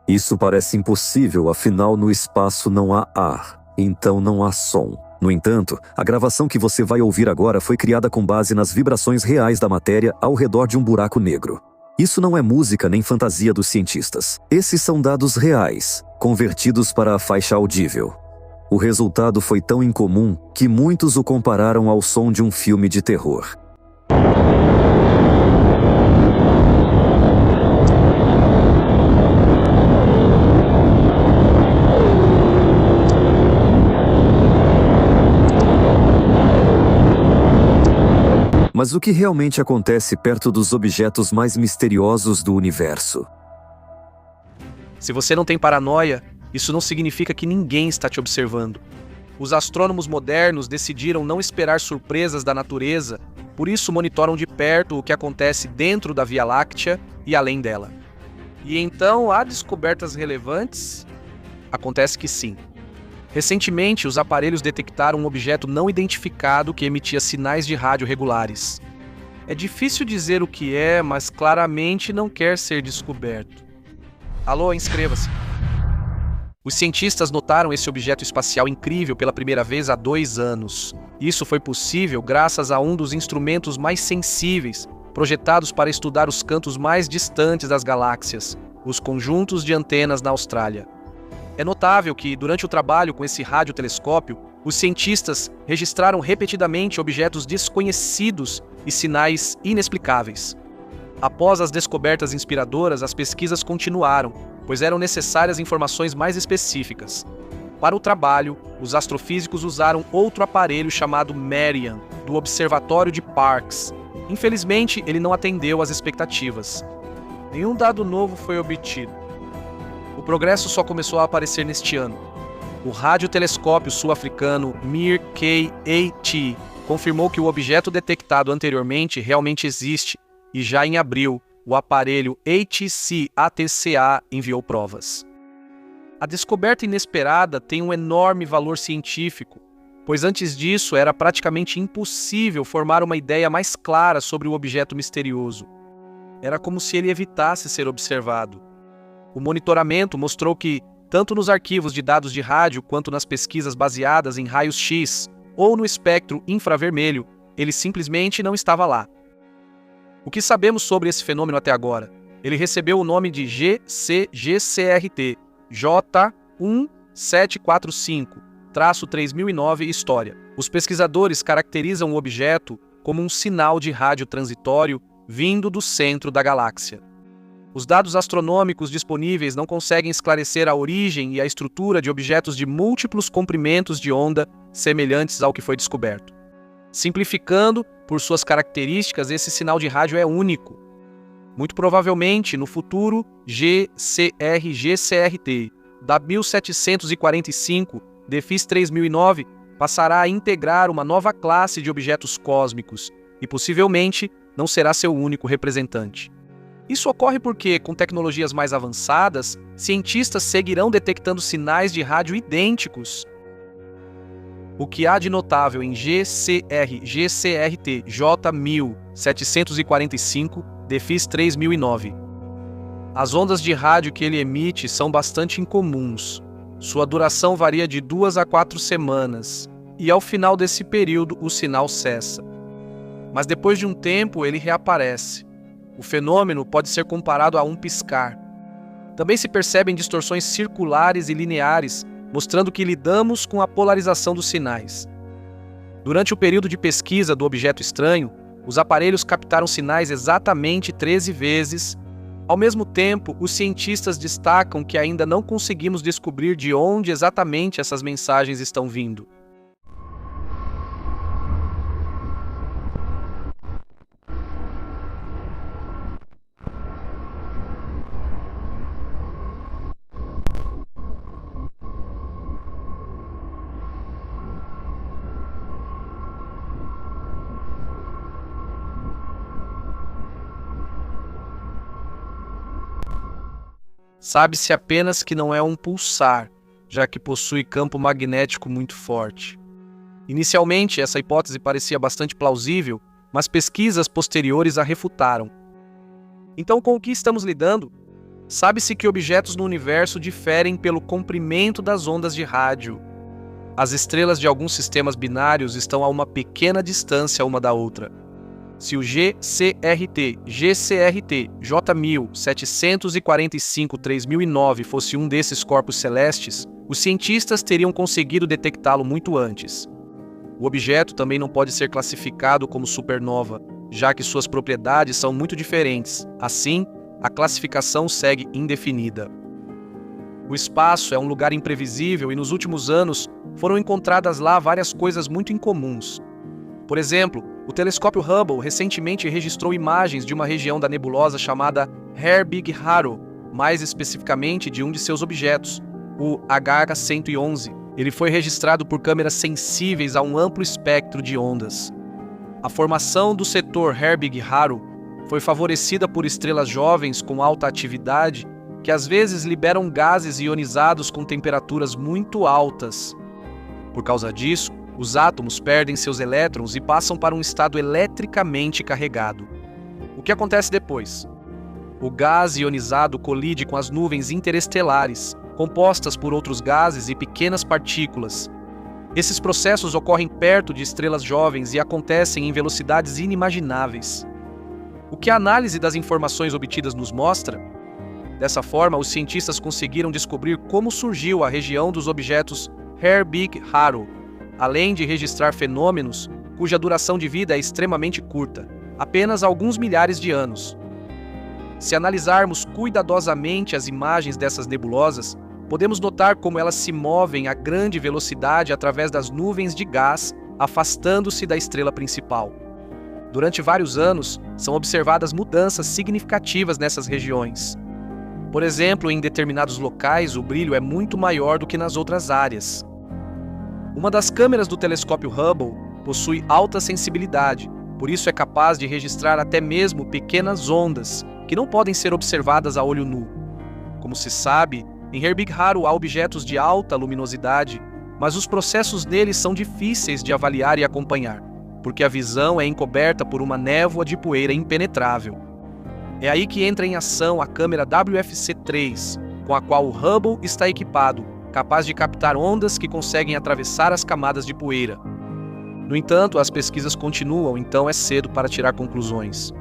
Isso parece impossível, afinal no espaço não há ar, então não há som. No entanto, a gravação que você vai ouvir agora foi criada com base nas vibrações reais da matéria ao redor de um buraco negro. Isso não é música nem fantasia dos cientistas. Esses são dados reais, convertidos para a faixa audível. O resultado foi tão incomum que muitos o compararam ao som de um filme de terror. Mas o que realmente acontece perto dos objetos mais misteriosos do universo? Se você não tem paranoia, isso não significa que ninguém está te observando. Os astrônomos modernos decidiram não esperar surpresas da natureza, por isso monitoram de perto o que acontece dentro da Via Láctea e além dela. E então, há descobertas relevantes? Acontece que sim. Recentemente, os aparelhos detectaram um objeto não identificado que emitia sinais de rádio regulares. É difícil dizer o que é, mas claramente não quer ser descoberto. Alô, inscreva-se. Os cientistas notaram esse objeto espacial incrível pela primeira vez há 2 anos. Isso foi possível graças a um dos instrumentos mais sensíveis, projetados para estudar os cantos mais distantes das galáxias, os conjuntos de antenas na Austrália. É notável que, durante o trabalho com esse radiotelescópio, os cientistas registraram repetidamente objetos desconhecidos e sinais inexplicáveis. Após as descobertas inspiradoras, as pesquisas continuaram, pois eram necessárias informações mais específicas. Para o trabalho, os astrofísicos usaram outro aparelho chamado Marian, do Observatório de Parkes. Infelizmente, ele não atendeu às expectativas. Nenhum dado novo foi obtido. O progresso só começou a aparecer neste ano. O radiotelescópio sul-africano MIR-K-AT confirmou que o objeto detectado anteriormente realmente existe, e já em abril, o aparelho HC-ATCA enviou provas. A descoberta inesperada tem um enorme valor científico, pois antes disso era praticamente impossível formar uma ideia mais clara sobre o objeto misterioso. Era como se ele evitasse ser observado. O monitoramento mostrou que, tanto nos arquivos de dados de rádio quanto nas pesquisas baseadas em raios-x ou no espectro infravermelho, ele simplesmente não estava lá. O que sabemos sobre esse fenômeno até agora? Ele recebeu o nome de GCGCRT, J1745-3009 História. Os pesquisadores caracterizam o objeto como um sinal de rádio transitório vindo do centro da galáxia. Os dados astronômicos disponíveis não conseguem esclarecer a origem e a estrutura de objetos de múltiplos comprimentos de onda semelhantes ao que foi descoberto. Simplificando, por suas características, esse sinal de rádio é único. Muito provavelmente, no futuro, GCR-GCRT, da 1745, DEFIS 3009, passará a integrar uma nova classe de objetos cósmicos e, possivelmente, não será seu único representante. Isso ocorre porque, com tecnologias mais avançadas, cientistas seguirão detectando sinais de rádio idênticos. O que há de notável em GCR-GCRT J1745, DEFIS 3009? As ondas de rádio que ele emite são bastante incomuns. Sua duração varia de 2 a 4 semanas, e ao final desse período o sinal cessa. Mas depois de um tempo ele reaparece. O fenômeno pode ser comparado a um piscar. Também se percebem distorções circulares e lineares, mostrando que lidamos com a polarização dos sinais. Durante o período de pesquisa do objeto estranho, os aparelhos captaram sinais exatamente 13 vezes. Ao mesmo tempo, os cientistas destacam que ainda não conseguimos descobrir de onde exatamente essas mensagens estão vindo. Sabe-se apenas que não é um pulsar, já que possui campo magnético muito forte. Inicialmente, essa hipótese parecia bastante plausível, mas pesquisas posteriores a refutaram. Então, com o que estamos lidando? Sabe-se que objetos no universo diferem pelo comprimento das ondas de rádio. As estrelas de alguns sistemas binários estão a uma pequena distância uma da outra. Se o GCRT, J1000, 745-3009 fosse um desses corpos celestes, os cientistas teriam conseguido detectá-lo muito antes. O objeto também não pode ser classificado como supernova, já que suas propriedades são muito diferentes. Assim, a classificação segue indefinida. O espaço é um lugar imprevisível e nos últimos anos foram encontradas lá várias coisas muito incomuns. Por exemplo, o telescópio Hubble recentemente registrou imagens de uma região da nebulosa chamada Herbig-Haro, mais especificamente de um de seus objetos, o HH-111. Ele foi registrado por câmeras sensíveis a um amplo espectro de ondas. A formação do setor Herbig-Haro foi favorecida por estrelas jovens com alta atividade que às vezes liberam gases ionizados com temperaturas muito altas. Por causa disso, os átomos perdem seus elétrons e passam para um estado eletricamente carregado. O que acontece depois? O gás ionizado colide com as nuvens interestelares, compostas por outros gases e pequenas partículas. Esses processos ocorrem perto de estrelas jovens e acontecem em velocidades inimagináveis. O que a análise das informações obtidas nos mostra? Dessa forma, os cientistas conseguiram descobrir como surgiu a região dos objetos Herbig-Haro, além de registrar fenômenos cuja duração de vida é extremamente curta, apenas alguns milhares de anos. Se analisarmos cuidadosamente as imagens dessas nebulosas, podemos notar como elas se movem a grande velocidade através das nuvens de gás, afastando-se da estrela principal. Durante vários anos, são observadas mudanças significativas nessas regiões. Por exemplo, em determinados locais, o brilho é muito maior do que nas outras áreas. Uma das câmeras do telescópio Hubble possui alta sensibilidade, por isso é capaz de registrar até mesmo pequenas ondas, que não podem ser observadas a olho nu. Como se sabe, em Herbig-Haro há objetos de alta luminosidade, mas os processos neles são difíceis de avaliar e acompanhar, porque a visão é encoberta por uma névoa de poeira impenetrável. É aí que entra em ação a câmera WFC-3, com a qual o Hubble está equipado, capaz de captar ondas que conseguem atravessar as camadas de poeira. No entanto, as pesquisas continuam, então é cedo para tirar conclusões.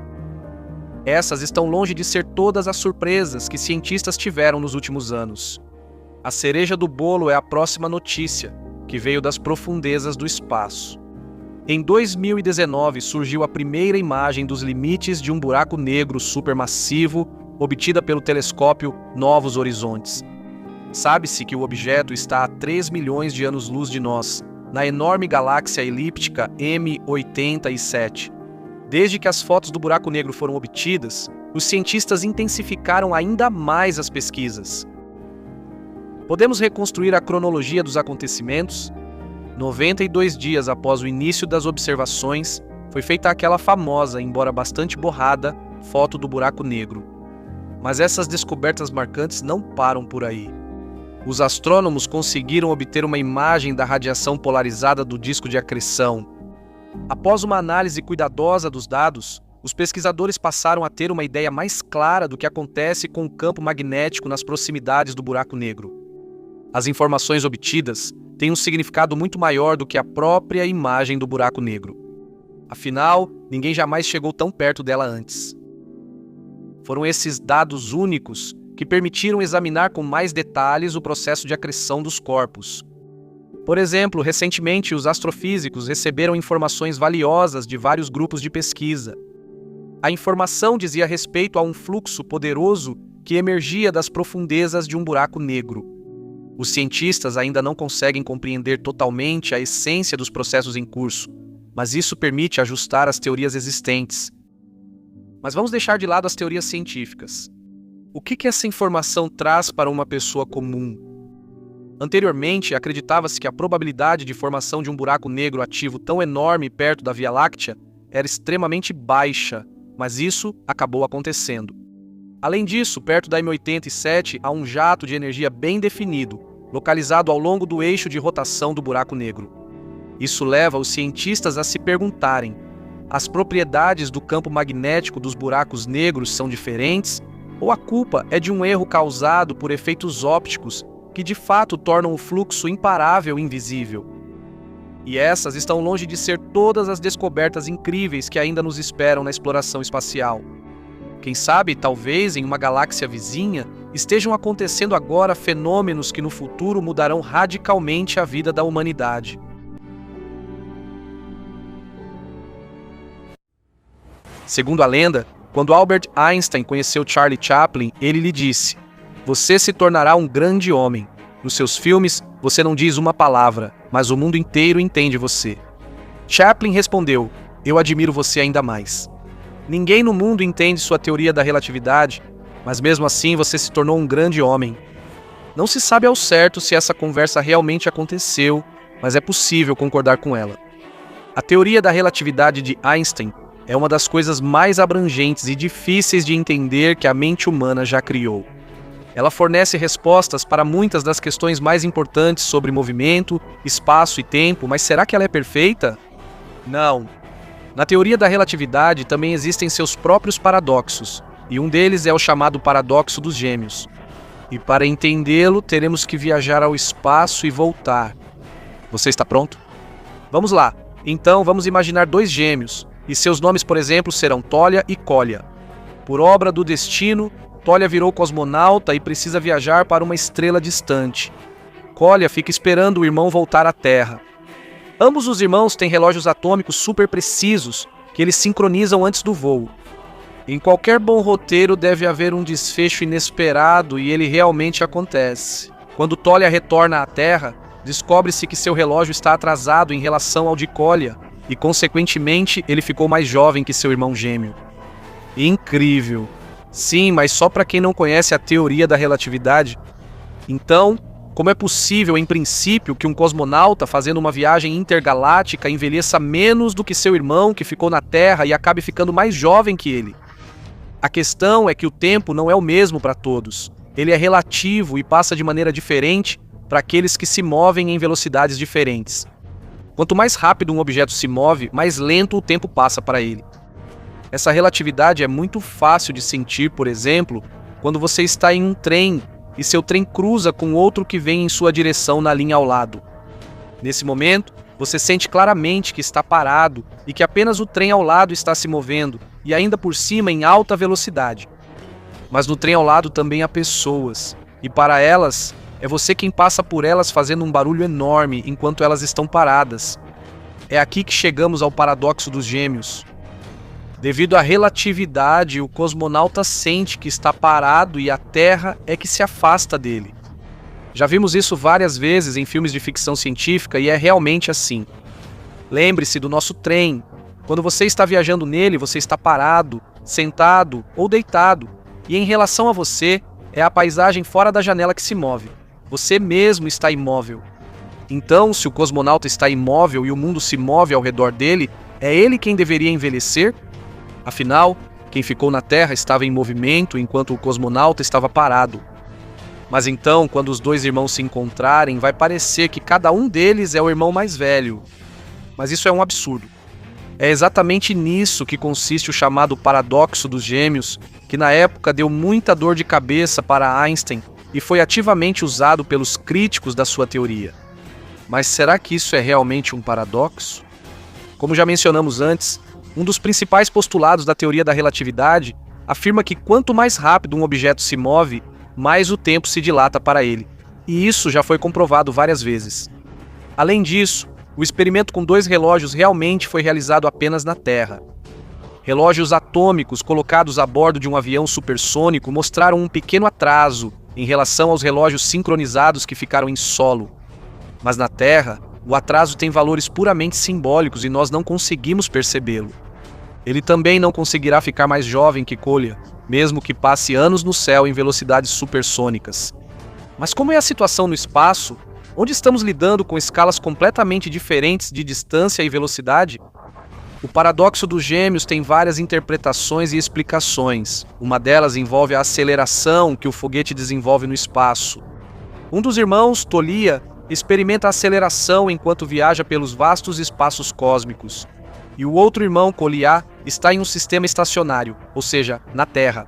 Essas estão longe de ser todas as surpresas que cientistas tiveram nos últimos anos. A cereja do bolo é a próxima notícia, que veio das profundezas do espaço. Em 2019 surgiu a primeira imagem dos limites de um buraco negro supermassivo obtida pelo telescópio Novos Horizontes. Sabe-se que o objeto está a 3 milhões de anos-luz de nós, na enorme galáxia elíptica M87. Desde que as fotos do buraco negro foram obtidas, os cientistas intensificaram ainda mais as pesquisas. Podemos reconstruir a cronologia dos acontecimentos? 92 dias após o início das observações, foi feita aquela famosa, embora bastante borrada, foto do buraco negro. Mas essas descobertas marcantes não param por aí. Os astrônomos conseguiram obter uma imagem da radiação polarizada do disco de acreção. Após uma análise cuidadosa dos dados, os pesquisadores passaram a ter uma ideia mais clara do que acontece com o campo magnético nas proximidades do buraco negro. As informações obtidas têm um significado muito maior do que a própria imagem do buraco negro. Afinal, ninguém jamais chegou tão perto dela antes. Foram esses dados únicos que permitiram examinar com mais detalhes o processo de acreção dos corpos. Por exemplo, recentemente os astrofísicos receberam informações valiosas de vários grupos de pesquisa. A informação dizia respeito a um fluxo poderoso que emergia das profundezas de um buraco negro. Os cientistas ainda não conseguem compreender totalmente a essência dos processos em curso, mas isso permite ajustar as teorias existentes. Mas vamos deixar de lado as teorias científicas. O que essa informação traz para uma pessoa comum? Anteriormente, acreditava-se que a probabilidade de formação de um buraco negro ativo tão enorme perto da Via Láctea era extremamente baixa, mas isso acabou acontecendo. Além disso, perto da M87 há um jato de energia bem definido, localizado ao longo do eixo de rotação do buraco negro. Isso leva os cientistas a se perguntarem: as propriedades do campo magnético dos buracos negros são diferentes ou a culpa é de um erro causado por efeitos ópticos que de fato tornam o fluxo imparável invisível. E essas estão longe de ser todas as descobertas incríveis que ainda nos esperam na exploração espacial. Quem sabe, talvez, em uma galáxia vizinha, estejam acontecendo agora fenômenos que no futuro mudarão radicalmente a vida da humanidade. Segundo a lenda, quando Albert Einstein conheceu Charlie Chaplin, ele lhe disse: "Você se tornará um grande homem. Nos seus filmes, você não diz uma palavra, mas o mundo inteiro entende você." Chaplin respondeu: "Eu admiro você ainda mais. Ninguém no mundo entende sua teoria da relatividade, mas mesmo assim você se tornou um grande homem." Não se sabe ao certo se essa conversa realmente aconteceu, mas é possível concordar com ela. A teoria da relatividade de Einstein é uma das coisas mais abrangentes e difíceis de entender que a mente humana já criou. Ela fornece respostas para muitas das questões mais importantes sobre movimento, espaço e tempo, mas será que ela é perfeita? Não. Na teoria da relatividade também existem seus próprios paradoxos, e um deles é o chamado paradoxo dos gêmeos. E para entendê-lo, teremos que viajar ao espaço e voltar. Você está pronto? Vamos lá. Então, vamos imaginar dois gêmeos, e seus nomes, por exemplo, serão Tolia e Kolya. Por obra do destino, Tolia virou cosmonauta e precisa viajar para uma estrela distante. Kolya fica esperando o irmão voltar à Terra. Ambos os irmãos têm relógios atômicos super precisos, que eles sincronizam antes do voo. Em qualquer bom roteiro deve haver um desfecho inesperado e ele realmente acontece. Quando Tolia retorna à Terra, descobre-se que seu relógio está atrasado em relação ao de Kolya e, consequentemente, ele ficou mais jovem que seu irmão gêmeo. Incrível! Sim, mas só para quem não conhece a teoria da relatividade. Então, como é possível, em princípio, que um cosmonauta fazendo uma viagem intergaláctica envelheça menos do que seu irmão que ficou na Terra e acabe ficando mais jovem que ele? A questão é que o tempo não é o mesmo para todos. Ele é relativo e passa de maneira diferente para aqueles que se movem em velocidades diferentes. Quanto mais rápido um objeto se move, mais lento o tempo passa para ele. Essa relatividade é muito fácil de sentir, por exemplo, quando você está em um trem e seu trem cruza com outro que vem em sua direção na linha ao lado. Nesse momento, você sente claramente que está parado e que apenas o trem ao lado está se movendo, e ainda por cima em alta velocidade. Mas no trem ao lado também há pessoas, e para elas, é você quem passa por elas fazendo um barulho enorme enquanto elas estão paradas. É aqui que chegamos ao paradoxo dos gêmeos. Devido à relatividade, o cosmonauta sente que está parado e a Terra é que se afasta dele. Já vimos isso várias vezes em filmes de ficção científica e é realmente assim. Lembre-se do nosso trem. Quando você está viajando nele, você está parado, sentado ou deitado. E em relação a você, é a paisagem fora da janela que se move. Você mesmo está imóvel. Então, se o cosmonauta está imóvel e o mundo se move ao redor dele, é ele quem deveria envelhecer? Afinal, quem ficou na Terra estava em movimento enquanto o cosmonauta estava parado. Mas então, quando os dois irmãos se encontrarem, vai parecer que cada um deles é o irmão mais velho. Mas isso é um absurdo. É exatamente nisso que consiste o chamado paradoxo dos gêmeos, que na época deu muita dor de cabeça para Einstein e foi ativamente usado pelos críticos da sua teoria. Mas será que isso é realmente um paradoxo? Como já mencionamos antes, um dos principais postulados da teoria da relatividade afirma que quanto mais rápido um objeto se move, mais o tempo se dilata para ele. E isso já foi comprovado várias vezes. Além disso, o experimento com dois relógios realmente foi realizado apenas na Terra. Relógios atômicos colocados a bordo de um avião supersônico mostraram um pequeno atraso em relação aos relógios sincronizados que ficaram em solo. Mas na Terra, o atraso tem valores puramente simbólicos e nós não conseguimos percebê-lo. Ele também não conseguirá ficar mais jovem que Kolya, mesmo que passe anos no céu em velocidades supersônicas. Mas como é a situação no espaço, onde estamos lidando com escalas completamente diferentes de distância e velocidade? O paradoxo dos gêmeos tem várias interpretações e explicações. Uma delas envolve a aceleração que o foguete desenvolve no espaço. Um dos irmãos, Tolia, experimenta a aceleração enquanto viaja pelos vastos espaços cósmicos. E o outro irmão, Kolya, está em um sistema estacionário, ou seja, na Terra.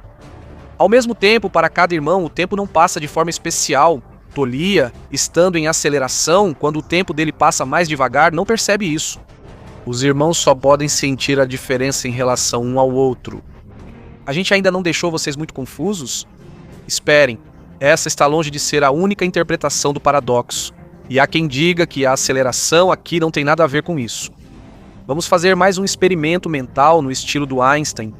Ao mesmo tempo, para cada irmão, o tempo não passa de forma especial. Tolia, estando em aceleração, quando o tempo dele passa mais devagar, não percebe isso. Os irmãos só podem sentir a diferença em relação um ao outro. A gente ainda não deixou vocês muito confusos? Esperem, essa está longe de ser a única interpretação do paradoxo. E há quem diga que a aceleração aqui não tem nada a ver com isso. Vamos fazer mais um experimento mental no estilo do Einstein.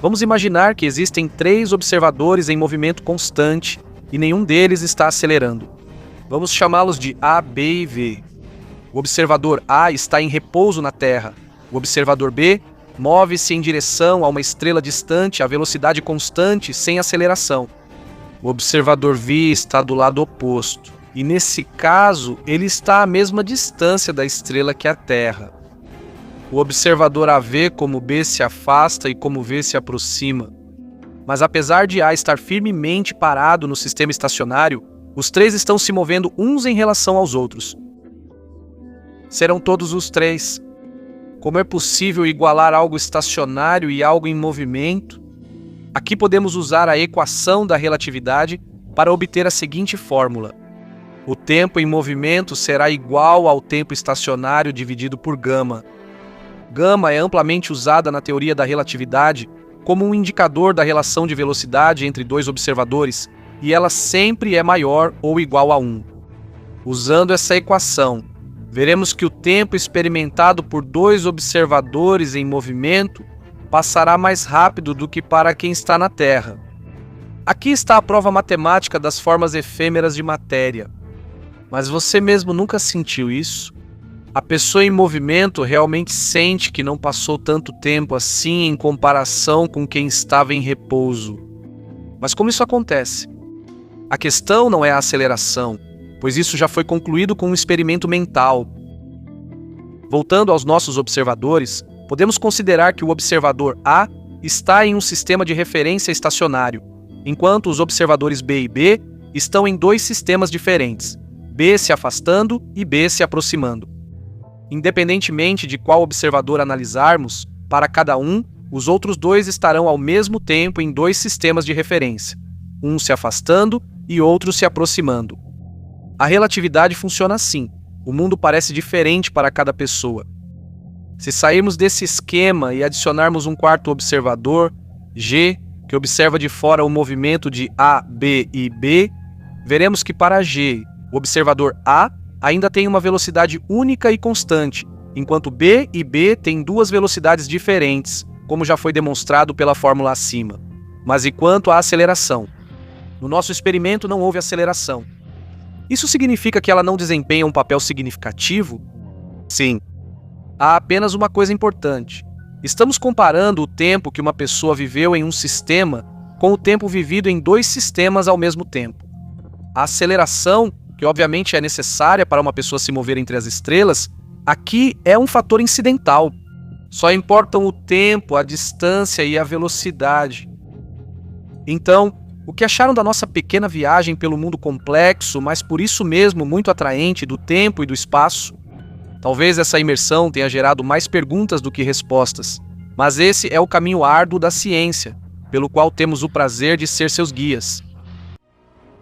Vamos imaginar que existem 3 observadores em movimento constante e nenhum deles está acelerando. Vamos chamá-los de A, B e V. O observador A está em repouso na Terra. O observador B move-se em direção a uma estrela distante a velocidade constante sem aceleração. O observador V está do lado oposto, e nesse caso ele está à mesma distância da estrela que a Terra. O observador A vê como B se afasta e como V se aproxima. Mas apesar de A estar firmemente parado no sistema estacionário, os 3 estão se movendo uns em relação aos outros. Serão todos os 3. Como é possível igualar algo estacionário e algo em movimento? Aqui podemos usar a equação da relatividade para obter a seguinte fórmula. O tempo em movimento será igual ao tempo estacionário dividido por gama. Gama é amplamente usada na teoria da relatividade como um indicador da relação de velocidade entre 2 observadores, e ela sempre é maior ou igual a 1. Usando essa equação, veremos que o tempo experimentado por 2 observadores em movimento passará mais rápido do que para quem está na Terra. Aqui está a prova matemática das formas efêmeras de matéria. Mas você mesmo nunca sentiu isso? A pessoa em movimento realmente sente que não passou tanto tempo assim em comparação com quem estava em repouso. Mas como isso acontece? A questão não é a aceleração, pois isso já foi concluído com um experimento mental. Voltando aos nossos observadores, podemos considerar que o observador A está em um sistema de referência estacionário, enquanto os observadores B e B estão em 2 sistemas diferentes, B se afastando e B se aproximando. Independentemente de qual observador analisarmos, para cada um, os outros 2 estarão ao mesmo tempo em 2 sistemas de referência, um se afastando e outro se aproximando. A relatividade funciona assim, o mundo parece diferente para cada pessoa. Se sairmos desse esquema e adicionarmos um 4º observador, G, que observa de fora o movimento de A, B e B, veremos que para G, o observador A ainda tem uma velocidade única e constante, enquanto B e B têm 2 velocidades diferentes, como já foi demonstrado pela fórmula acima. Mas e quanto à aceleração? No nosso experimento não houve aceleração. Isso significa que ela não desempenha um papel significativo? Sim. Há apenas uma coisa importante. Estamos comparando o tempo que uma pessoa viveu em um sistema com o tempo vivido em 2 sistemas ao mesmo tempo. A aceleração, que obviamente é necessária para uma pessoa se mover entre as estrelas, aqui é um fator incidental. Só importam o tempo, a distância e a velocidade. Então, o que acharam da nossa pequena viagem pelo mundo complexo, mas por isso mesmo muito atraente do tempo e do espaço? Talvez essa imersão tenha gerado mais perguntas do que respostas, mas esse é o caminho árduo da ciência, pelo qual temos o prazer de ser seus guias.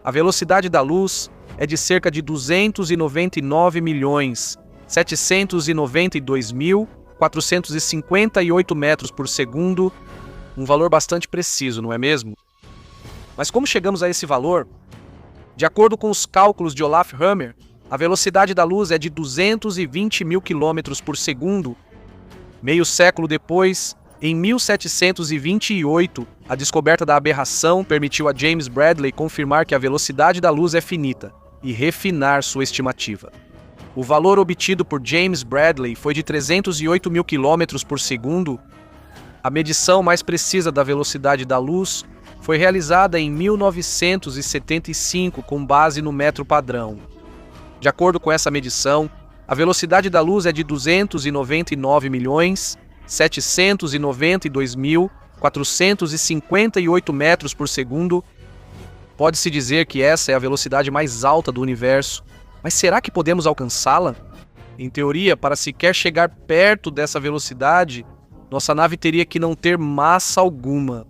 A velocidade da luz é de cerca de 299.792.458 metros por segundo, um valor bastante preciso, não é mesmo? Mas como chegamos a esse valor? De acordo com os cálculos de Olaf Hammer, a velocidade da luz é de 220.000 km por segundo. Meio século depois, em 1728, a descoberta da aberração permitiu a James Bradley confirmar que a velocidade da luz é finita e refinar sua estimativa. O valor obtido por James Bradley foi de 308.000 km por segundo. A medição mais precisa da velocidade da luz foi realizada em 1975 com base no metro padrão. De acordo com essa medição, a velocidade da luz é de 299.792.458 metros por segundo. Pode-se dizer que essa é a velocidade mais alta do universo, mas será que podemos alcançá-la? Em teoria, para sequer chegar perto dessa velocidade, nossa nave teria que não ter massa alguma.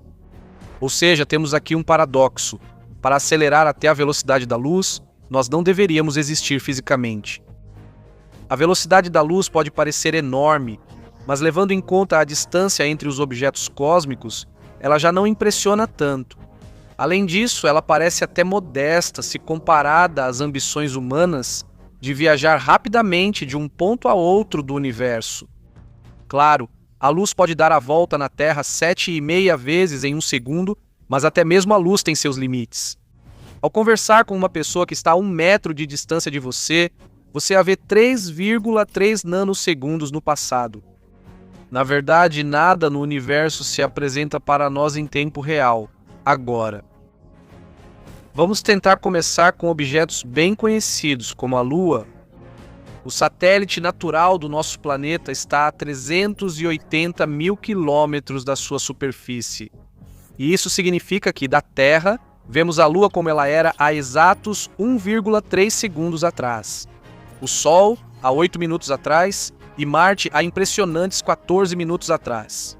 Ou seja, temos aqui um paradoxo. Para acelerar até a velocidade da luz, nós não deveríamos existir fisicamente. A velocidade da luz pode parecer enorme, mas levando em conta a distância entre os objetos cósmicos, ela já não impressiona tanto. Além disso, ela parece até modesta se comparada às ambições humanas de viajar rapidamente de um ponto a outro do universo. Claro, a luz pode dar a volta na Terra 7,5 vezes em um segundo, mas até mesmo a luz tem seus limites. Ao conversar com uma pessoa que está a 1 metro de distância de você, você a vê 3,3 nanosegundos no passado. Na verdade, nada no universo se apresenta para nós em tempo real, agora. Vamos tentar começar com objetos bem conhecidos, como a Lua. O satélite natural do nosso planeta está a 380 mil quilômetros da sua superfície. E isso significa que, da Terra, vemos a Lua como ela era há exatos 1,3 segundos atrás. O Sol, há 8 minutos atrás, e Marte há impressionantes 14 minutos atrás.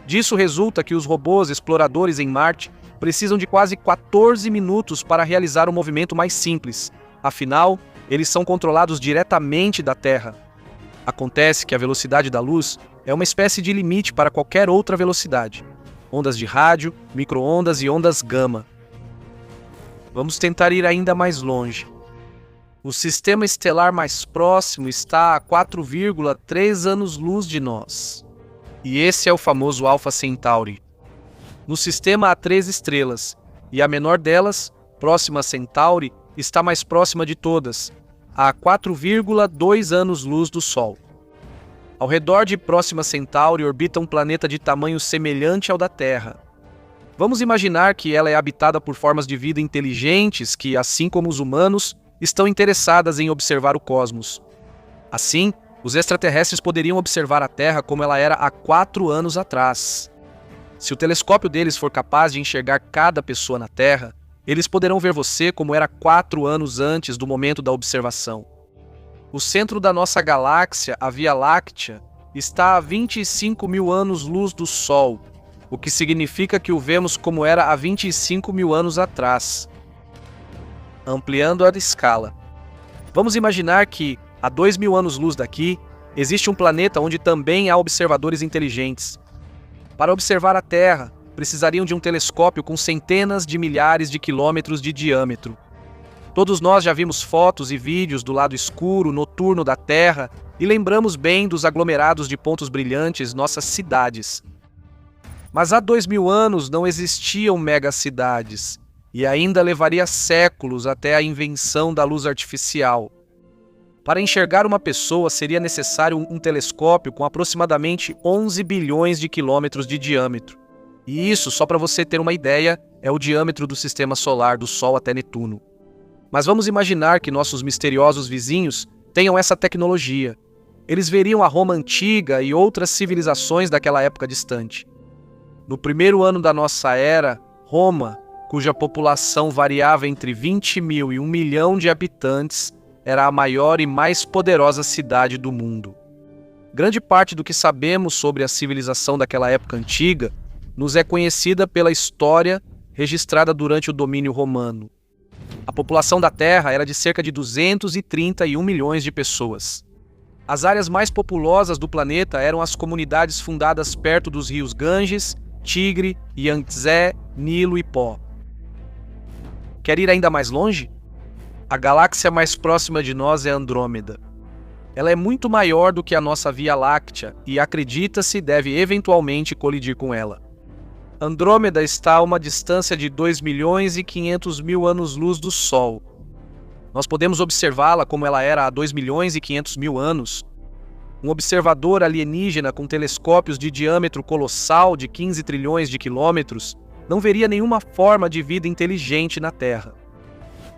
Disso resulta que os robôs exploradores em Marte precisam de quase 14 minutos para realizar um movimento mais simples. Afinal, eles são controlados diretamente da Terra. Acontece que a velocidade da luz é uma espécie de limite para qualquer outra velocidade. Ondas de rádio, micro-ondas e ondas gama. Vamos tentar ir ainda mais longe. O sistema estelar mais próximo está a 4,3 anos-luz de nós. E esse é o famoso Alpha Centauri. No sistema há 3 estrelas, e a menor delas, próxima a Centauri, está mais próxima de todas, a 4,2 anos-luz do Sol. Ao redor de Próxima Centauri orbita um planeta de tamanho semelhante ao da Terra. Vamos imaginar que ela é habitada por formas de vida inteligentes que, assim como os humanos, estão interessadas em observar o cosmos. Assim, os extraterrestres poderiam observar a Terra como ela era há 4 anos atrás. Se o telescópio deles for capaz de enxergar cada pessoa na Terra, eles poderão ver você como era 4 anos antes do momento da observação. O centro da nossa galáxia, a Via Láctea, está a 25 mil anos-luz do Sol, o que significa que o vemos como era há 25 mil anos atrás. Ampliando a escala. Vamos imaginar que, a 2.000 anos-luz daqui, existe um planeta onde também há observadores inteligentes. Para observar a Terra, precisariam de um telescópio com centenas de milhares de quilômetros de diâmetro. Todos nós já vimos fotos e vídeos do lado escuro, noturno da Terra e lembramos bem dos aglomerados de pontos brilhantes, nossas cidades. Mas há 2.000 anos não existiam megacidades. E ainda levaria séculos até a invenção da luz artificial. Para enxergar uma pessoa seria necessário um telescópio com aproximadamente 11 bilhões de quilômetros de diâmetro. E isso, só para você ter uma ideia, é o diâmetro do sistema solar do Sol até Netuno. Mas vamos imaginar que nossos misteriosos vizinhos tenham essa tecnologia. Eles veriam a Roma antiga e outras civilizações daquela época distante. No primeiro ano da nossa era, Roma, cuja população variava entre 20 mil e 1 milhão de habitantes, era a maior e mais poderosa cidade do mundo. Grande parte do que sabemos sobre a civilização daquela época antiga nos é conhecida pela história registrada durante o domínio romano. A população da Terra era de cerca de 231 milhões de pessoas. As áreas mais populosas do planeta eram as comunidades fundadas perto dos rios Ganges, Tigre, Yangtze, Nilo e Pó. Quer ir ainda mais longe? A galáxia mais próxima de nós é Andrômeda. Ela é muito maior do que a nossa Via Láctea e, acredita-se, deve eventualmente colidir com ela. Andrômeda está a uma distância de 2 milhões e 500 mil anos-luz do Sol. Nós podemos observá-la como ela era há 2 milhões e 500 mil anos. Um observador alienígena com telescópios de diâmetro colossal de 15 trilhões de quilômetros não veria nenhuma forma de vida inteligente na Terra.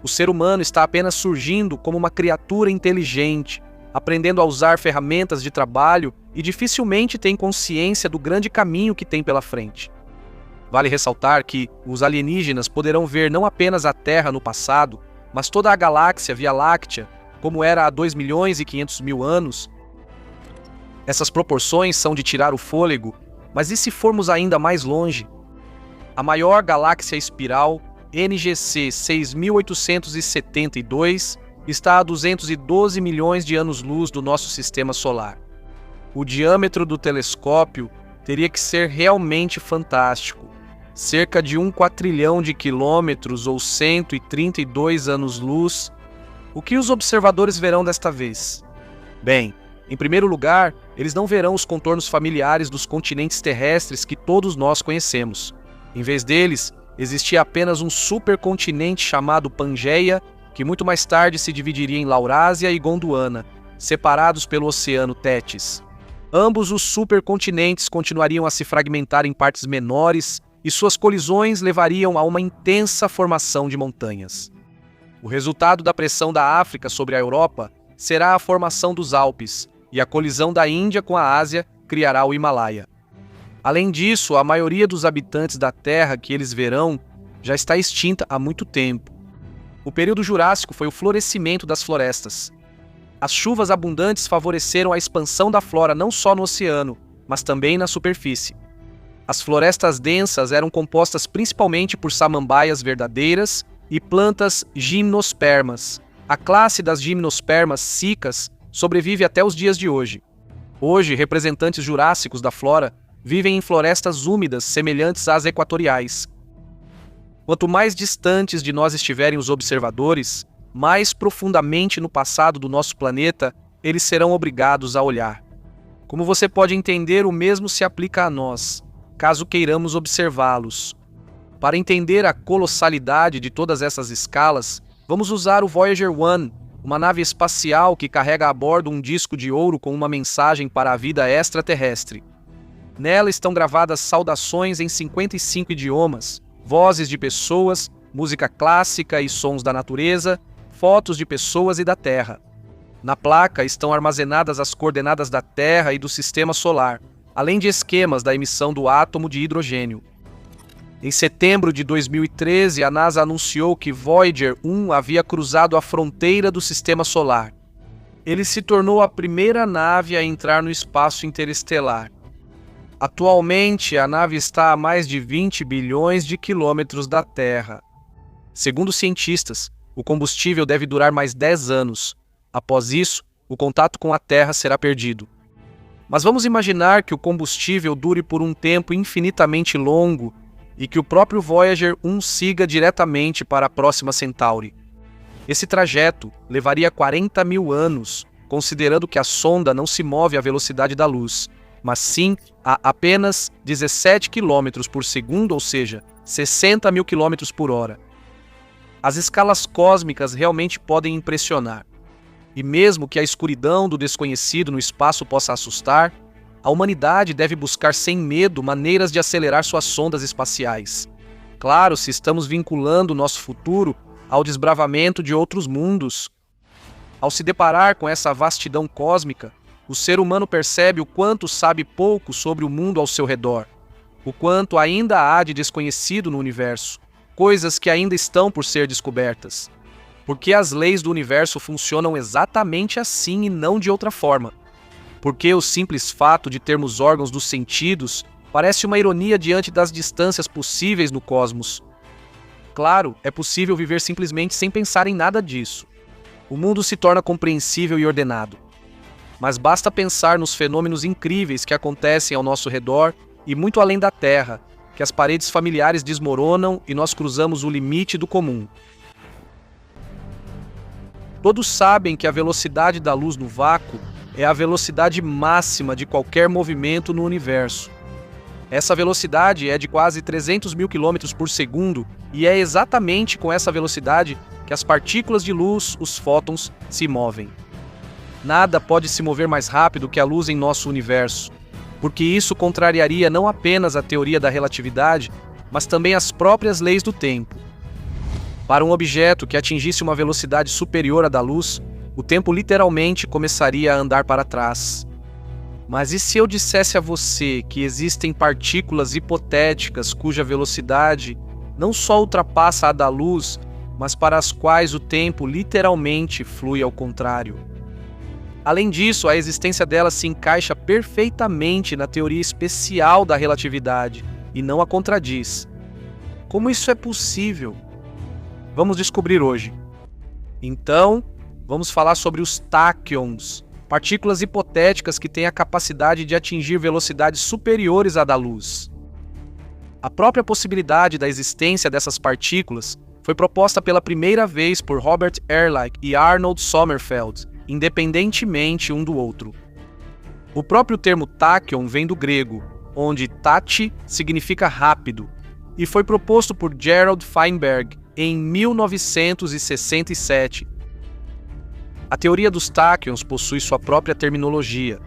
O ser humano está apenas surgindo como uma criatura inteligente, aprendendo a usar ferramentas de trabalho e dificilmente tem consciência do grande caminho que tem pela frente. Vale ressaltar que os alienígenas poderão ver não apenas a Terra no passado, mas toda a galáxia Via Láctea, como era há 2 milhões e 500 mil anos. Essas proporções são de tirar o fôlego, mas e se formos ainda mais longe? A maior galáxia espiral, NGC 6872, está a 212 milhões de anos-luz do nosso sistema solar. O diâmetro do telescópio teria que ser realmente fantástico, cerca de 1 quatrilhão de quilômetros ou 132 anos-luz. O que os observadores verão desta vez? Bem, em primeiro lugar, eles não verão os contornos familiares dos continentes terrestres que todos nós conhecemos. Em vez deles, existia apenas um supercontinente chamado Pangeia, que muito mais tarde se dividiria em Laurásia e Gondwana, separados pelo Oceano Tétis. Ambos os supercontinentes continuariam a se fragmentar em partes menores e suas colisões levariam a uma intensa formação de montanhas. O resultado da pressão da África sobre a Europa será a formação dos Alpes, e a colisão da Índia com a Ásia criará o Himalaia. Além disso, a maioria dos habitantes da Terra que eles verão já está extinta há muito tempo. O período Jurássico foi o florescimento das florestas. As chuvas abundantes favoreceram a expansão da flora não só no oceano, mas também na superfície. As florestas densas eram compostas principalmente por samambaias verdadeiras e plantas gimnospermas. A classe das gimnospermas cicas sobrevive até os dias de hoje. Hoje, representantes jurássicos da flora vivem em florestas úmidas semelhantes às equatoriais. Quanto mais distantes de nós estiverem os observadores, mais profundamente no passado do nosso planeta eles serão obrigados a olhar. Como você pode entender, o mesmo se aplica a nós, caso queiramos observá-los. Para entender a colossalidade de todas essas escalas, vamos usar o Voyager 1, uma nave espacial que carrega a bordo um disco de ouro com uma mensagem para a vida extraterrestre. Nela estão gravadas saudações em 55 idiomas, vozes de pessoas, música clássica e sons da natureza, fotos de pessoas e da Terra. Na placa estão armazenadas as coordenadas da Terra e do Sistema Solar, além de esquemas da emissão do átomo de hidrogênio. Em setembro de 2013, a NASA anunciou que Voyager 1 havia cruzado a fronteira do Sistema Solar. Ele se tornou a primeira nave a entrar no espaço interestelar. Atualmente, a nave está a mais de 20 bilhões de quilômetros da Terra. Segundo cientistas, o combustível deve durar mais 10 anos. Após isso, o contato com a Terra será perdido. Mas vamos imaginar que o combustível dure por um tempo infinitamente longo e que o próprio Voyager 1 siga diretamente para a próxima Centauri. Esse trajeto levaria 40 mil anos, considerando que a sonda não se move à velocidade da luz, mas sim a apenas 17 km por segundo, ou seja, 60 mil km por hora. As escalas cósmicas realmente podem impressionar. E mesmo que a escuridão do desconhecido no espaço possa assustar, a humanidade deve buscar sem medo maneiras de acelerar suas sondas espaciais. Claro, se estamos vinculando nosso futuro ao desbravamento de outros mundos. Ao se deparar com essa vastidão cósmica, o ser humano percebe o quanto sabe pouco sobre o mundo ao seu redor, o quanto ainda há de desconhecido no universo, coisas que ainda estão por ser descobertas. Porque as leis do universo funcionam exatamente assim e não de outra forma. Porque o simples fato de termos órgãos dos sentidos parece uma ironia diante das distâncias possíveis no cosmos. Claro, é possível viver simplesmente sem pensar em nada disso. O mundo se torna compreensível e ordenado. Mas basta pensar nos fenômenos incríveis que acontecem ao nosso redor e muito além da Terra, que as paredes familiares desmoronam e nós cruzamos o limite do comum. Todos sabem que a velocidade da luz no vácuo é a velocidade máxima de qualquer movimento no universo. Essa velocidade é de quase 300 mil km por segundo e é exatamente com essa velocidade que as partículas de luz, os fótons, se movem. Nada pode se mover mais rápido que a luz em nosso universo, porque isso contrariaria não apenas a teoria da relatividade, mas também as próprias leis do tempo. Para um objeto que atingisse uma velocidade superior à da luz, o tempo literalmente começaria a andar para trás. Mas e se eu dissesse a você que existem partículas hipotéticas cuja velocidade não só ultrapassa a da luz, mas para as quais o tempo literalmente flui ao contrário? Além disso, a existência delas se encaixa perfeitamente na teoria especial da relatividade e não a contradiz. Como isso é possível? Vamos descobrir hoje. Então, vamos falar sobre os táquions, partículas hipotéticas que têm a capacidade de atingir velocidades superiores à da luz. A própria possibilidade da existência dessas partículas foi proposta pela primeira vez por Robert Ehrlich e Arnold Sommerfeld, independentemente um do outro. O próprio termo táquion vem do grego, onde tati significa rápido, e foi proposto por Gerald Feinberg em 1967. A teoria dos táquions possui sua própria terminologia.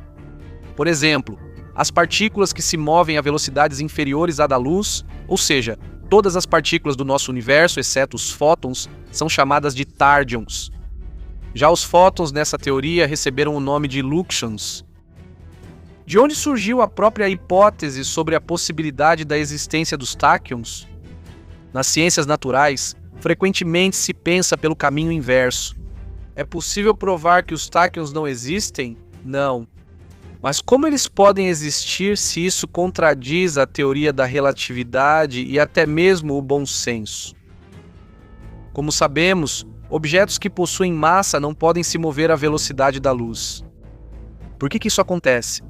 Por exemplo, as partículas que se movem a velocidades inferiores à da luz, ou seja, todas as partículas do nosso universo, exceto os fótons, são chamadas de tárdions. Já os fótons nessa teoria receberam o nome de luxons. De onde surgiu a própria hipótese sobre a possibilidade da existência dos táquions? Nas ciências naturais, frequentemente se pensa pelo caminho inverso. É possível provar que os táquions não existem? Não. Mas como eles podem existir se isso contradiz a teoria da relatividade e até mesmo o bom senso? Como sabemos, objetos que possuem massa não podem se mover à velocidade da luz. Por que isso acontece?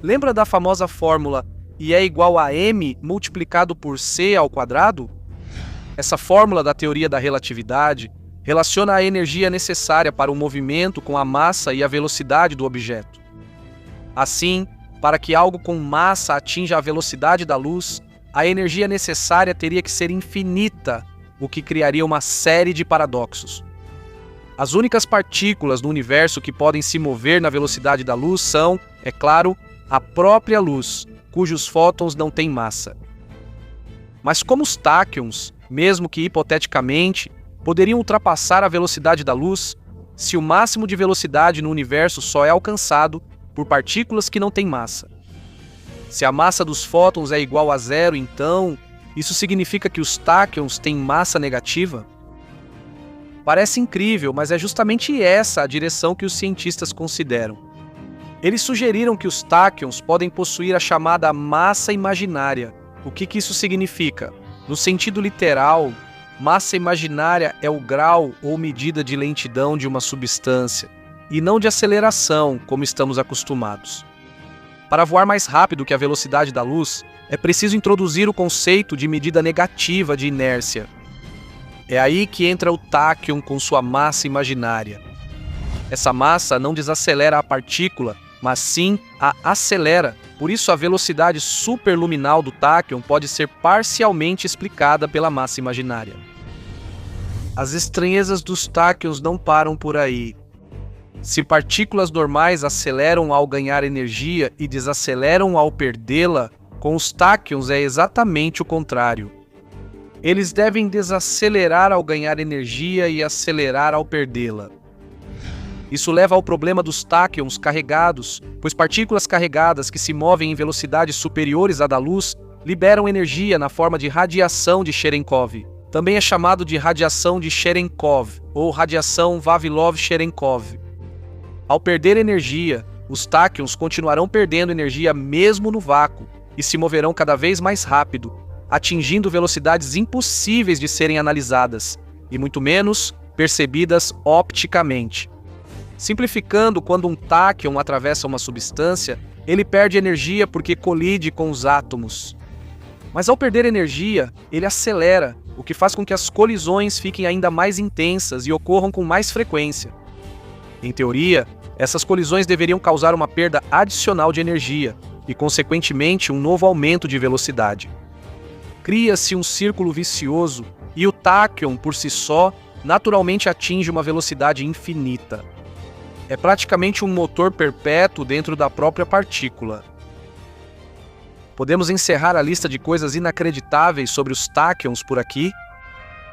Lembra da famosa fórmula I é igual a m multiplicado por c ao quadrado? Essa fórmula da teoria da relatividade relaciona a energia necessária para o movimento com a massa e a velocidade do objeto. Assim, para que algo com massa atinja a velocidade da luz, a energia necessária teria que ser infinita, o que criaria uma série de paradoxos. As únicas partículas no universo que podem se mover na velocidade da luz são, é claro, a própria luz, cujos fótons não têm massa. Mas como os táquions, mesmo que hipoteticamente, poderiam ultrapassar a velocidade da luz se o máximo de velocidade no universo só é alcançado por partículas que não têm massa? Se a massa dos fótons é igual a zero, então, isso significa que os táquions têm massa negativa? Parece incrível, mas é justamente essa a direção que os cientistas consideram. Eles sugeriram que os táquions podem possuir a chamada massa imaginária. O que isso significa? No sentido literal, massa imaginária é o grau ou medida de lentidão de uma substância, e não de aceleração, como estamos acostumados. Para voar mais rápido que a velocidade da luz, é preciso introduzir o conceito de medida negativa de inércia. É aí que entra o táquion com sua massa imaginária. Essa massa não desacelera a partícula, mas sim a acelera. Por isso, a velocidade superluminal do táquion pode ser parcialmente explicada pela massa imaginária. As estranhezas dos táquions não param por aí. Se partículas normais aceleram ao ganhar energia e desaceleram ao perdê-la, com os táquions é exatamente o contrário. Eles devem desacelerar ao ganhar energia e acelerar ao perdê-la. Isso leva ao problema dos táquions carregados, pois partículas carregadas que se movem em velocidades superiores à da luz liberam energia na forma de radiação de Cherenkov. Também é chamado de radiação de Cherenkov ou radiação Vavilov-Cherenkov. Ao perder energia, os táquions continuarão perdendo energia mesmo no vácuo e se moverão cada vez mais rápido, atingindo velocidades impossíveis de serem analisadas e muito menos percebidas opticamente. Simplificando, quando um táquion atravessa uma substância, ele perde energia porque colide com os átomos. Mas ao perder energia, ele acelera, o que faz com que as colisões fiquem ainda mais intensas e ocorram com mais frequência. Em teoria, essas colisões deveriam causar uma perda adicional de energia e, consequentemente, um novo aumento de velocidade. Cria-se um círculo vicioso e o táquion, por si só, naturalmente atinge uma velocidade infinita. É praticamente um motor perpétuo dentro da própria partícula. Podemos encerrar a lista de coisas inacreditáveis sobre os táquions por aqui?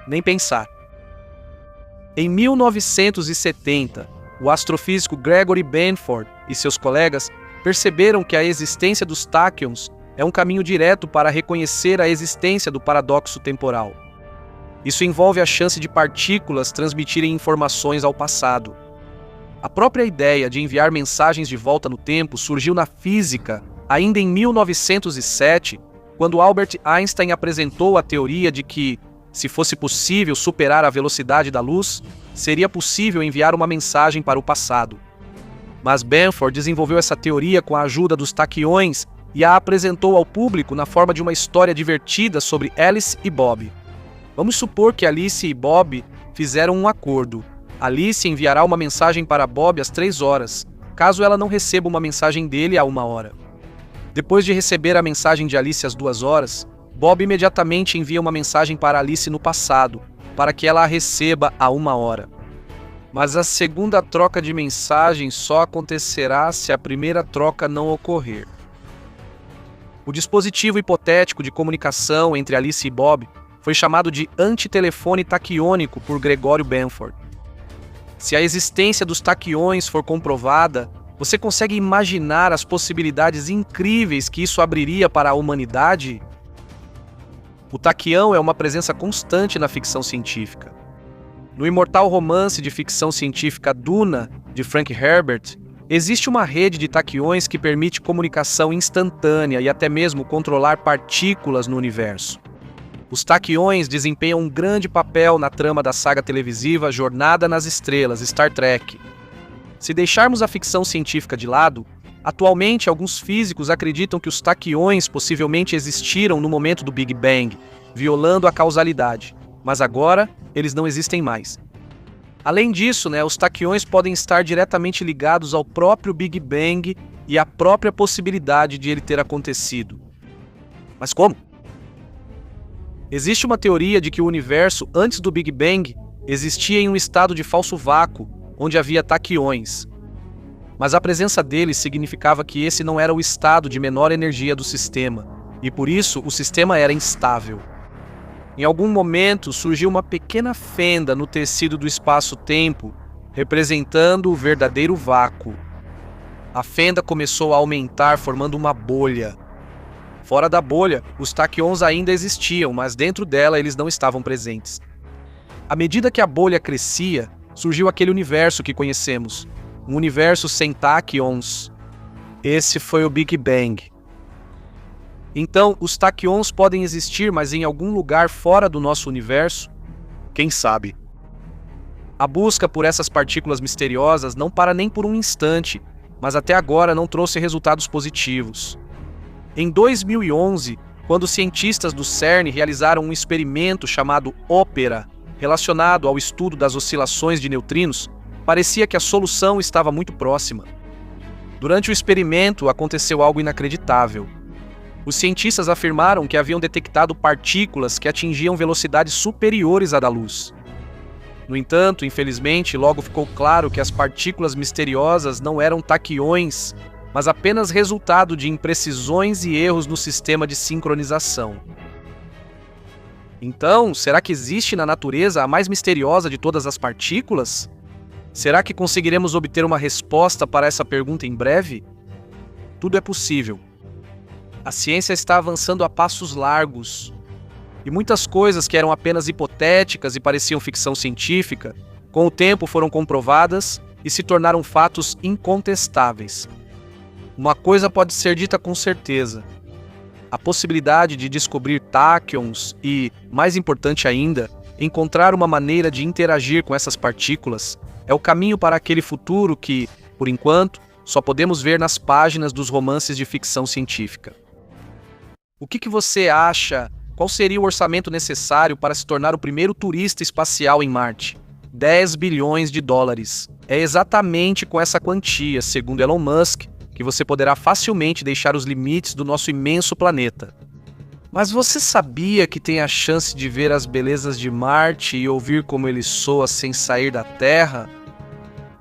Nem pensar. Em 1970, o astrofísico Gregory Benford e seus colegas perceberam que a existência dos táquions é um caminho direto para reconhecer a existência do paradoxo temporal. Isso envolve a chance de partículas transmitirem informações ao passado. A própria ideia de enviar mensagens de volta no tempo surgiu na física ainda em 1907, quando Albert Einstein apresentou a teoria de que, se fosse possível superar a velocidade da luz, seria possível enviar uma mensagem para o passado. Mas Benford desenvolveu essa teoria com a ajuda dos taquiões e a apresentou ao público na forma de uma história divertida sobre Alice e Bob. Vamos supor que Alice e Bob fizeram um acordo. Alice enviará uma mensagem para Bob às 3 horas, caso ela não receba uma mensagem dele a 1 hora. Depois de receber a mensagem de Alice às 2 horas, Bob imediatamente envia uma mensagem para Alice no passado, para que ela a receba a 1 hora. Mas a segunda troca de mensagens só acontecerá se a primeira troca não ocorrer. O dispositivo hipotético de comunicação entre Alice e Bob foi chamado de antitelefone taquiônico por Gregório Benford. Se a existência dos taquiões for comprovada, você consegue imaginar as possibilidades incríveis que isso abriria para a humanidade? O taquião é uma presença constante na ficção científica. No imortal romance de ficção científica Duna, de Frank Herbert, existe uma rede de taquiões que permite comunicação instantânea e até mesmo controlar partículas no universo. Os taquiões desempenham um grande papel na trama da saga televisiva Jornada nas Estrelas, Star Trek. Se deixarmos a ficção científica de lado, atualmente alguns físicos acreditam que os taquiões possivelmente existiram no momento do Big Bang, violando a causalidade, mas agora eles não existem mais. Além disso, os taquiões podem estar diretamente ligados ao próprio Big Bang e à própria possibilidade de ele ter acontecido. Mas como? Existe uma teoria de que o universo, antes do Big Bang, existia em um estado de falso vácuo, onde havia taquiões. Mas a presença deles significava que esse não era o estado de menor energia do sistema, e por isso o sistema era instável. Em algum momento surgiu uma pequena fenda no tecido do espaço-tempo, representando o verdadeiro vácuo. A fenda começou a aumentar, formando uma bolha. Fora da bolha, os taquions ainda existiam, mas dentro dela eles não estavam presentes. À medida que a bolha crescia, surgiu aquele universo que conhecemos, um universo sem taquions. Esse foi o Big Bang. Então, os taquions podem existir, mas em algum lugar fora do nosso universo? Quem sabe? A busca por essas partículas misteriosas não para nem por um instante, mas até agora não trouxe resultados positivos. Em 2011, quando cientistas do CERN realizaram um experimento chamado Opera, relacionado ao estudo das oscilações de neutrinos, parecia que a solução estava muito próxima. Durante o experimento, aconteceu algo inacreditável. Os cientistas afirmaram que haviam detectado partículas que atingiam velocidades superiores à da luz. No entanto, infelizmente, logo ficou claro que as partículas misteriosas não eram taquiões, mas apenas resultado de imprecisões e erros no sistema de sincronização. Então, será que existe na natureza a mais misteriosa de todas as partículas? Será que conseguiremos obter uma resposta para essa pergunta em breve? Tudo é possível. A ciência está avançando a passos largos. E muitas coisas que eram apenas hipotéticas e pareciam ficção científica, com o tempo foram comprovadas e se tornaram fatos incontestáveis. Uma coisa pode ser dita com certeza: a possibilidade de descobrir táquions e, mais importante ainda, encontrar uma maneira de interagir com essas partículas é o caminho para aquele futuro que, por enquanto, só podemos ver nas páginas dos romances de ficção científica. O que você acha? Qual seria o orçamento necessário para se tornar o primeiro turista espacial em Marte? 10 bilhões de dólares. É exatamente com essa quantia, segundo Elon Musk, que você poderá facilmente deixar os limites do nosso imenso planeta. Mas você sabia que tem a chance de ver as belezas de Marte e ouvir como ele soa sem sair da Terra?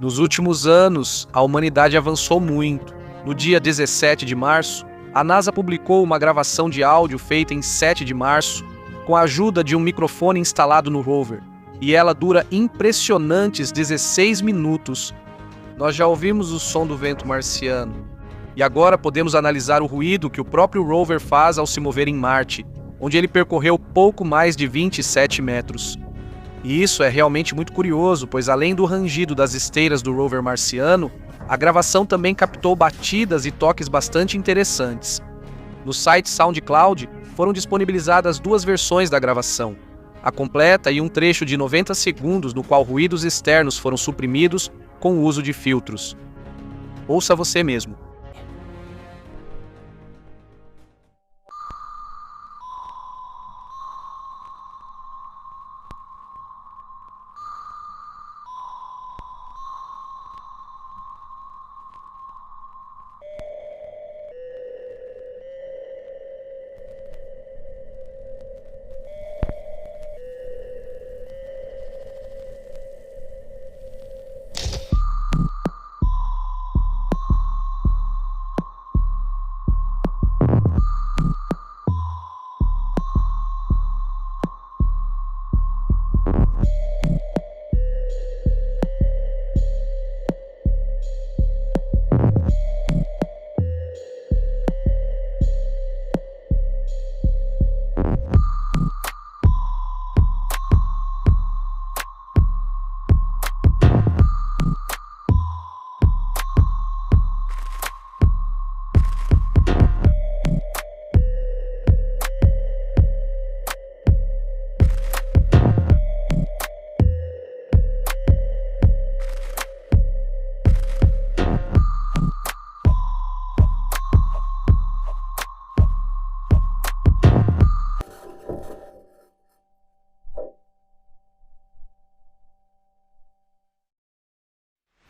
Nos últimos anos, a humanidade avançou muito. No dia 17 de março, a NASA publicou uma gravação de áudio feita em 7 de março, com a ajuda de um microfone instalado no rover, e ela dura impressionantes 16 minutos. Nós já ouvimos o som do vento marciano, e agora podemos analisar o ruído que o próprio rover faz ao se mover em Marte, onde ele percorreu pouco mais de 27 metros. E isso é realmente muito curioso, pois além do rangido das esteiras do rover marciano, a gravação também captou batidas e toques bastante interessantes. No site SoundCloud foram disponibilizadas 2 versões da gravação, a completa e um trecho de 90 segundos no qual ruídos externos foram suprimidos com o uso de filtros. Ouça você mesmo.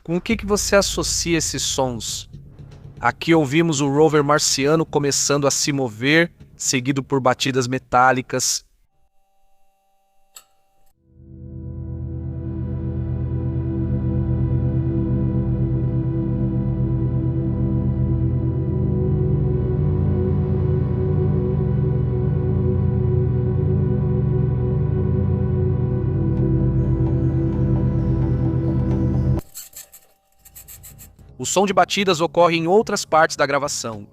Com o que você associa esses sons? Aqui ouvimos o rover marciano começando a se mover, seguido por batidas metálicas. O som de batidas ocorre em outras partes da gravação.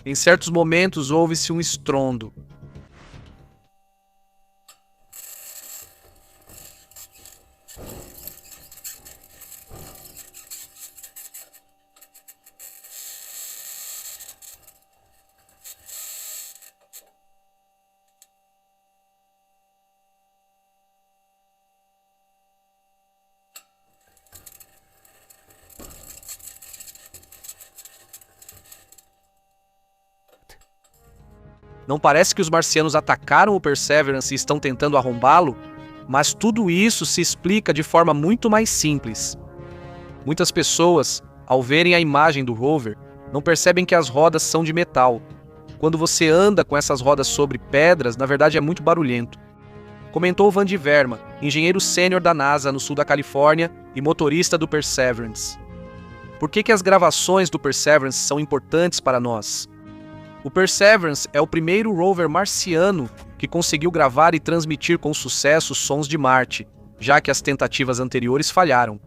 Em certos momentos ouve-se um estrondo. Não parece que os marcianos atacaram o Perseverance e estão tentando arrombá-lo? Mas tudo isso se explica de forma muito mais simples. Muitas pessoas, ao verem a imagem do rover, não percebem que as rodas são de metal. Quando você anda com essas rodas sobre pedras, na verdade é muito barulhento. Comentou Vandy Verma, engenheiro sênior da NASA no sul da Califórnia e motorista do Perseverance. Por que as gravações do Perseverance são importantes para nós? O Perseverance é o primeiro rover marciano que conseguiu gravar e transmitir com sucesso sons de Marte, já que as tentativas anteriores falharam.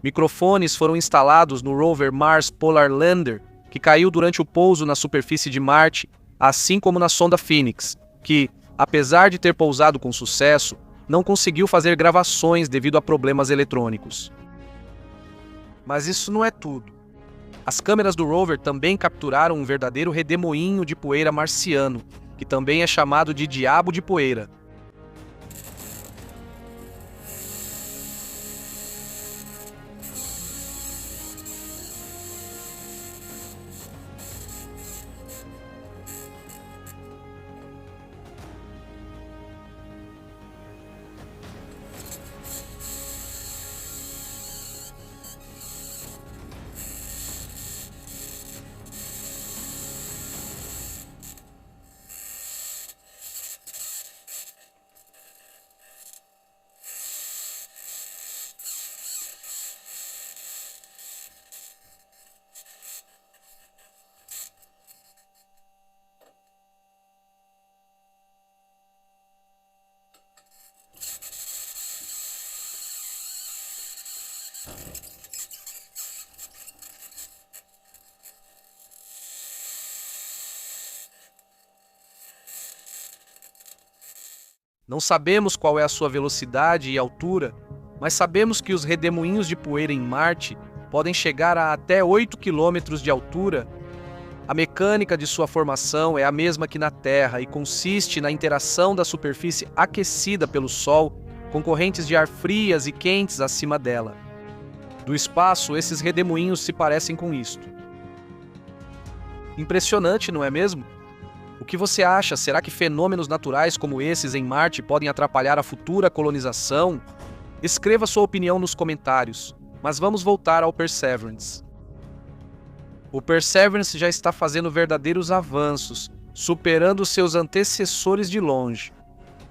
Microfones foram instalados no rover Mars Polar Lander, que caiu durante o pouso na superfície de Marte, assim como na sonda Phoenix, que, apesar de ter pousado com sucesso, não conseguiu fazer gravações devido a problemas eletrônicos. Mas isso não é tudo. As câmeras do rover também capturaram um verdadeiro redemoinho de poeira marciano, que também é chamado de diabo de poeira. Não sabemos qual é a sua velocidade e altura, mas sabemos que os redemoinhos de poeira em Marte podem chegar a até 8 quilômetros de altura. A mecânica de sua formação é a mesma que na Terra e consiste na interação da superfície aquecida pelo Sol com correntes de ar frias e quentes acima dela. Do espaço, esses redemoinhos se parecem com isto. Impressionante, não é mesmo? O que você acha? Será que fenômenos naturais como esses em Marte podem atrapalhar a futura colonização? Escreva sua opinião nos comentários, mas vamos voltar ao Perseverance. O Perseverance já está fazendo verdadeiros avanços, superando seus antecessores de longe.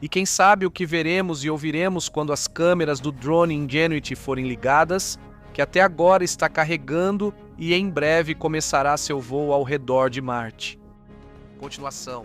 E quem sabe o que veremos e ouviremos quando as câmeras do drone Ingenuity forem ligadas, que até agora está carregando e em breve começará seu voo ao redor de Marte. Continuação.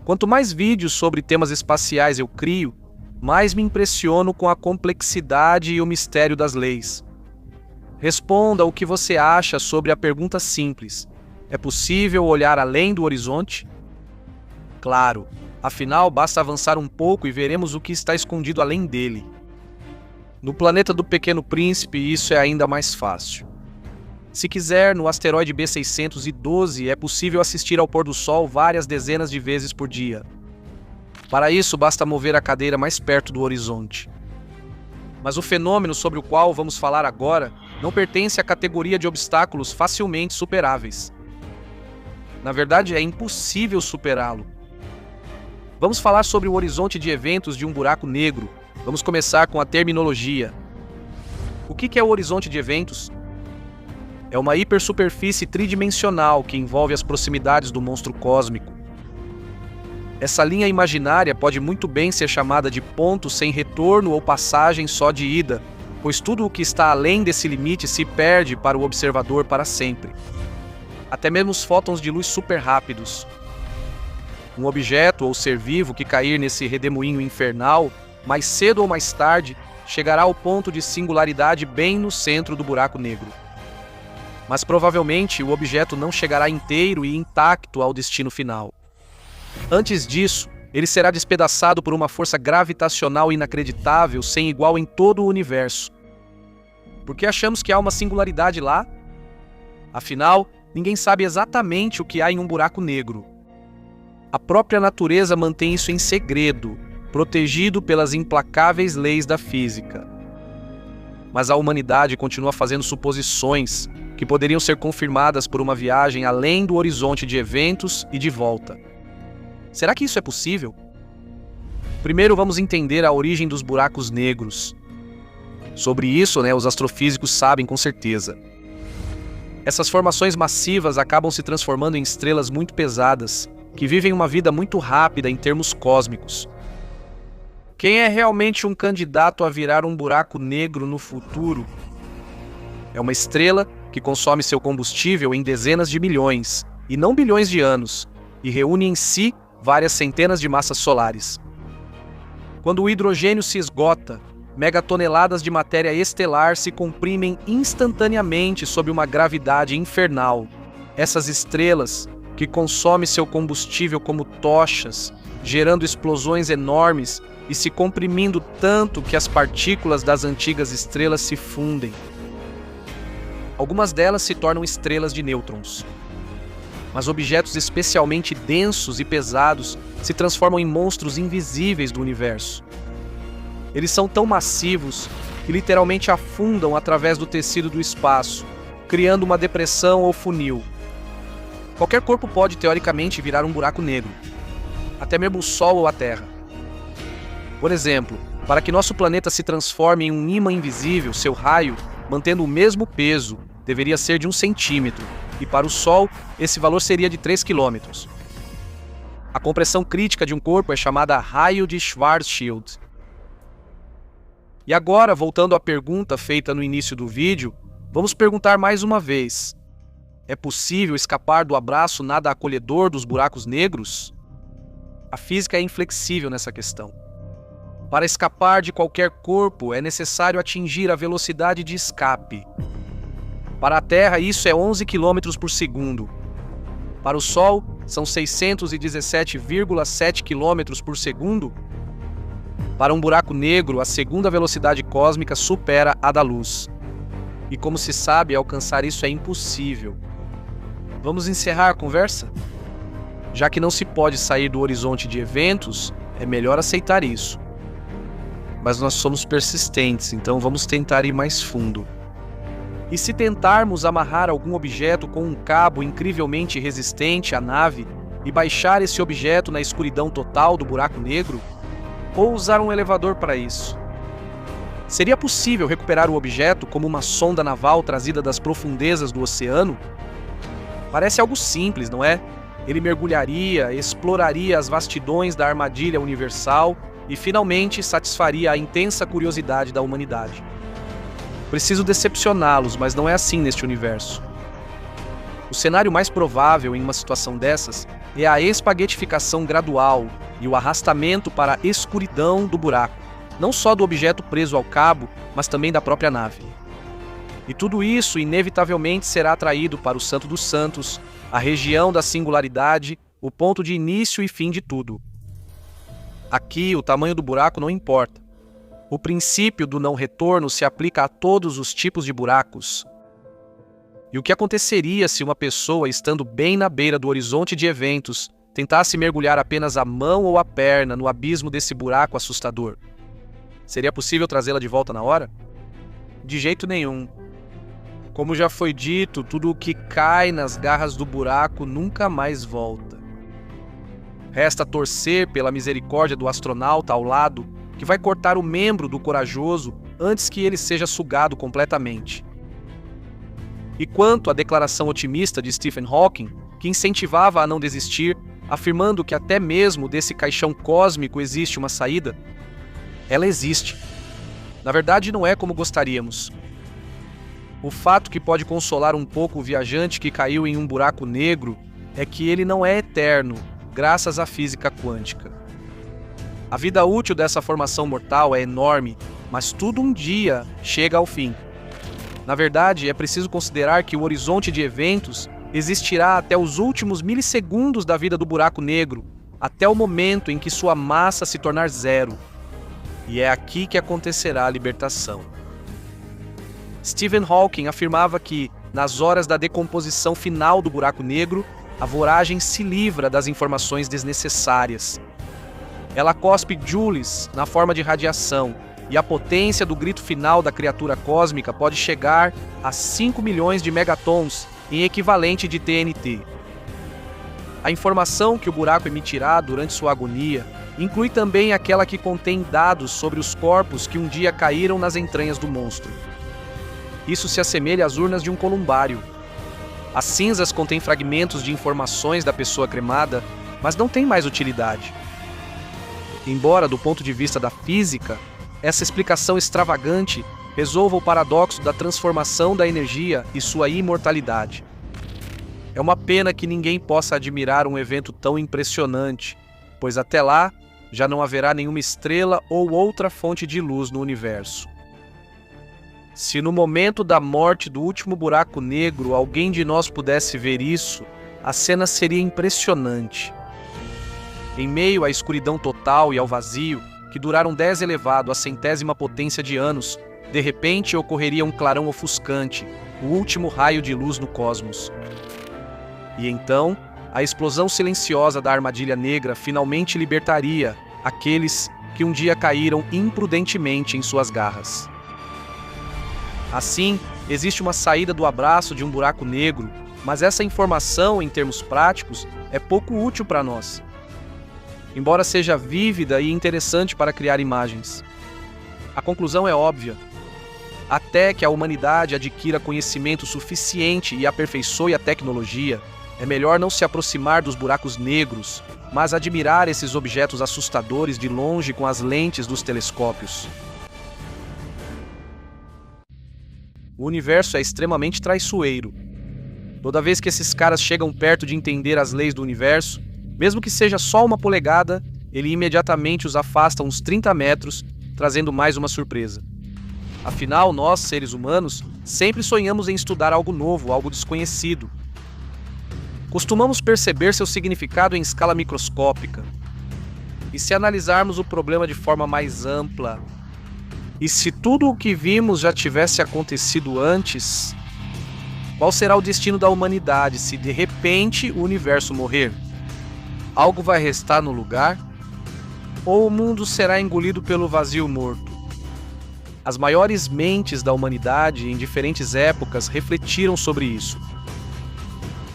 Quanto mais vídeos sobre temas espaciais eu crio, mais me impressiono com a complexidade e o mistério das leis. Responda o que você acha sobre a pergunta simples: é possível olhar além do horizonte? Claro, afinal basta avançar um pouco e veremos o que está escondido além dele. No planeta do Pequeno Príncipe isso é ainda mais fácil. Se quiser, no asteroide B612 é possível assistir ao pôr do sol várias dezenas de vezes por dia. Para isso, basta mover a cadeira mais perto do horizonte. Mas o fenômeno sobre o qual vamos falar agora não pertence à categoria de obstáculos facilmente superáveis. Na verdade, é impossível superá-lo. Vamos falar sobre o horizonte de eventos de um buraco negro. Vamos começar com a terminologia. O que é o horizonte de eventos? É uma hipersuperfície tridimensional que envolve as proximidades do monstro cósmico. Essa linha imaginária pode muito bem ser chamada de ponto sem retorno ou passagem só de ida, pois tudo o que está além desse limite se perde para o observador para sempre. Até mesmo os fótons de luz super rápidos. Um objeto ou ser vivo que cair nesse redemoinho infernal, mais cedo ou mais tarde, chegará ao ponto de singularidade bem no centro do buraco negro. Mas provavelmente o objeto não chegará inteiro e intacto ao destino final. Antes disso, ele será despedaçado por uma força gravitacional inacreditável sem igual em todo o universo. Por que achamos que há uma singularidade lá? Afinal, ninguém sabe exatamente o que há em um buraco negro. A própria natureza mantém isso em segredo, protegido pelas implacáveis leis da física. Mas a humanidade continua fazendo suposições que poderiam ser confirmadas por uma viagem além do horizonte de eventos e de volta. Será que isso é possível? Primeiro vamos entender a origem dos buracos negros. Sobre isso, os astrofísicos sabem com certeza. Essas formações massivas acabam se transformando em estrelas muito pesadas, que vivem uma vida muito rápida em termos cósmicos. Quem é realmente um candidato a virar um buraco negro no futuro? É uma estrela que consome seu combustível em dezenas de milhões, e não bilhões de anos, e reúne em si várias centenas de massas solares. Quando o hidrogênio se esgota, megatoneladas de matéria estelar se comprimem instantaneamente sob uma gravidade infernal. Essas estrelas, que consomem seu combustível como tochas, gerando explosões enormes e se comprimindo tanto que as partículas das antigas estrelas se fundem. Algumas delas se tornam estrelas de nêutrons. Mas objetos especialmente densos e pesados se transformam em monstros invisíveis do universo. Eles são tão massivos que literalmente afundam através do tecido do espaço, criando uma depressão ou funil. Qualquer corpo pode, teoricamente, virar um buraco negro. até mesmo o Sol ou a Terra. Por exemplo, para que nosso planeta se transforme em um ímã invisível, seu raio, mantendo o mesmo peso, deveria ser de 1 centímetro, e para o Sol, esse valor seria de 3 quilômetros. A compressão crítica de um corpo é chamada raio de Schwarzschild. E agora, voltando à pergunta feita no início do vídeo, vamos perguntar mais uma vez: é possível escapar do abraço nada acolhedor dos buracos negros? A física é inflexível nessa questão. Para escapar de qualquer corpo, é necessário atingir a velocidade de escape. Para a Terra, isso é 11 km por segundo. Para o Sol, são 617,7 km por segundo. Para um buraco negro, a segunda velocidade cósmica supera a da luz. E como se sabe, alcançar isso é impossível. Vamos encerrar a conversa? Já que não se pode sair do horizonte de eventos, é melhor aceitar isso. Mas nós somos persistentes, então vamos tentar ir mais fundo. E se tentarmos amarrar algum objeto com um cabo incrivelmente resistente à nave e baixar esse objeto na escuridão total do buraco negro? Ou usar um elevador para isso? Seria possível recuperar o objeto como uma sonda naval trazida das profundezas do oceano? Parece algo simples, não é? Ele mergulharia, exploraria as vastidões da armadilha universal e finalmente satisfaria a intensa curiosidade da humanidade. Preciso decepcioná-los, mas não é assim neste universo. O cenário mais provável em uma situação dessas é a espaguetificação gradual e o arrastamento para a escuridão do buraco, não só do objeto preso ao cabo, mas também da própria nave. E tudo isso inevitavelmente será atraído para o Santo dos Santos, a região da singularidade, o ponto de início e fim de tudo. Aqui, o tamanho do buraco não importa. O princípio do não retorno se aplica a todos os tipos de buracos. E o que aconteceria se uma pessoa, estando bem na beira do horizonte de eventos, tentasse mergulhar apenas a mão ou a perna no abismo desse buraco assustador? Seria possível trazê-la de volta na hora? De jeito nenhum. Como já foi dito, tudo o que cai nas garras do buraco nunca mais volta. Resta torcer pela misericórdia do astronauta ao lado, que vai cortar o membro do corajoso antes que ele seja sugado completamente. E quanto à declaração otimista de Stephen Hawking, que incentivava a não desistir, afirmando que até mesmo desse caixão cósmico existe uma saída, ela existe. Na verdade, não é como gostaríamos. O fato que pode consolar um pouco o viajante que caiu em um buraco negro é que ele não é eterno, graças à física quântica. A vida útil dessa formação mortal é enorme, mas tudo um dia chega ao fim. Na verdade, é preciso considerar que o horizonte de eventos existirá até os últimos milissegundos da vida do buraco negro, até o momento em que sua massa se tornar zero. E é aqui que acontecerá a libertação. Stephen Hawking afirmava que, nas horas da decomposição final do buraco negro, a voragem se livra das informações desnecessárias. Ela cospe joules na forma de radiação, e a potência do grito final da criatura cósmica pode chegar a 5 milhões de megatons em equivalente de TNT. A informação que o buraco emitirá durante sua agonia inclui também aquela que contém dados sobre os corpos que um dia caíram nas entranhas do monstro. Isso se assemelha às urnas de um columbário. As cinzas contêm fragmentos de informações da pessoa cremada, mas não têm mais utilidade. Embora, do ponto de vista da física, essa explicação extravagante resolva o paradoxo da transformação da energia e sua imortalidade. É uma pena que ninguém possa admirar um evento tão impressionante, pois até lá já não haverá nenhuma estrela ou outra fonte de luz no universo. Se no momento da morte do último buraco negro alguém de nós pudesse ver isso, a cena seria impressionante. Em meio à escuridão total e ao vazio, que duraram 10 elevado à centésima potência de anos, de repente ocorreria um clarão ofuscante, o último raio de luz no cosmos. E então, a explosão silenciosa da armadilha negra finalmente libertaria aqueles que um dia caíram imprudentemente em suas garras. Assim, existe uma saída do abraço de um buraco negro, mas essa informação, em termos práticos, é pouco útil para nós. embora seja vívida e interessante para criar imagens. A conclusão é óbvia. Até que a humanidade adquira conhecimento suficiente e aperfeiçoe a tecnologia, é melhor não se aproximar dos buracos negros, mas admirar esses objetos assustadores de longe com as lentes dos telescópios. O universo é extremamente traiçoeiro. Toda vez que esses caras chegam perto de entender as leis do universo, mesmo que seja só uma polegada, ele imediatamente os afasta uns 30 metros, trazendo mais uma surpresa. Afinal, nós, seres humanos, sempre sonhamos em estudar algo novo, algo desconhecido. Costumamos perceber seu significado em escala microscópica. E se analisarmos o problema de forma mais ampla, e se tudo o que vimos já tivesse acontecido antes, qual será o destino da humanidade se de repente o universo morrer? Algo vai restar no lugar? Ou o mundo será engolido pelo vazio morto? As maiores mentes da humanidade em diferentes épocas refletiram sobre isso.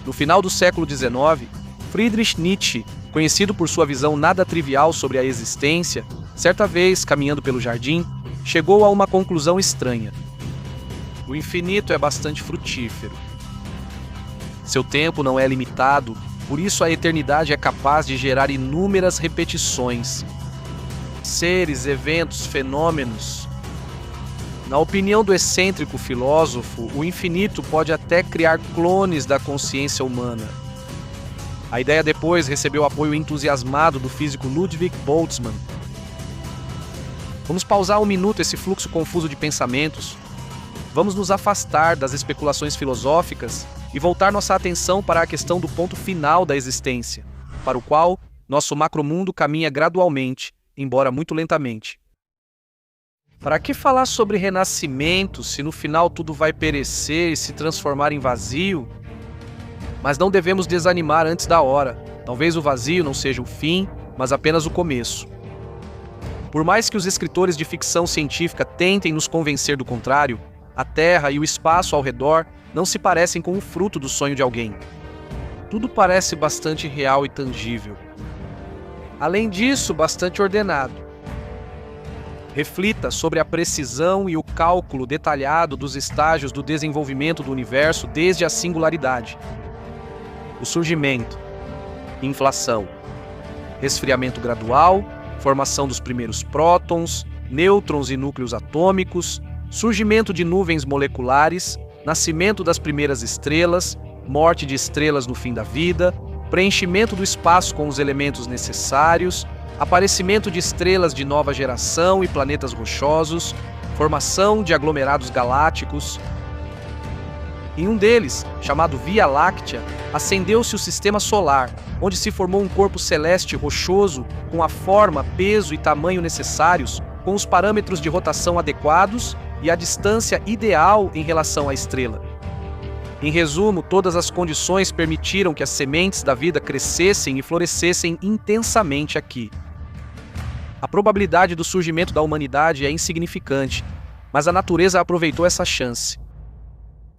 No final do século XIX, Friedrich Nietzsche, conhecido por sua visão nada trivial sobre a existência, certa vez, caminhando pelo jardim, chegou a uma conclusão estranha. O infinito é bastante frutífero. Seu tempo não é limitado, por isso a eternidade é capaz de gerar inúmeras repetições. Seres, eventos, fenômenos. Na opinião do excêntrico filósofo, o infinito pode até criar clones da consciência humana. A ideia depois recebeu apoio entusiasmado do físico Ludwig Boltzmann. Vamos pausar um minuto esse fluxo confuso de pensamentos. Vamos nos afastar das especulações filosóficas e voltar nossa atenção para a questão do ponto final da existência, para o qual nosso macromundo caminha gradualmente, embora muito lentamente. Para que falar sobre renascimento se no final tudo vai perecer e se transformar em vazio? Mas não devemos desanimar antes da hora. Talvez o vazio não seja o fim, mas apenas o começo. Por mais que os escritores de ficção científica tentem nos convencer do contrário, a Terra e o espaço ao redor não se parecem com o fruto do sonho de alguém. Tudo parece bastante real e tangível. Além disso, bastante ordenado. Reflita sobre a precisão e o cálculo detalhado dos estágios do desenvolvimento do universo desde a singularidade. O surgimento, inflação, resfriamento gradual, formação dos primeiros prótons, nêutrons e núcleos atômicos, surgimento de nuvens moleculares, nascimento das primeiras estrelas, morte de estrelas no fim da vida, preenchimento do espaço com os elementos necessários, aparecimento de estrelas de nova geração e planetas rochosos, formação de aglomerados galácticos. Em um deles, chamado Via Láctea, acendeu-se o sistema solar, onde se formou um corpo celeste rochoso com a forma, peso e tamanho necessários, com os parâmetros de rotação adequados e a distância ideal em relação à estrela. Em resumo, todas as condições permitiram que as sementes da vida crescessem e florescessem intensamente aqui. A probabilidade do surgimento da humanidade é insignificante, mas a natureza aproveitou essa chance.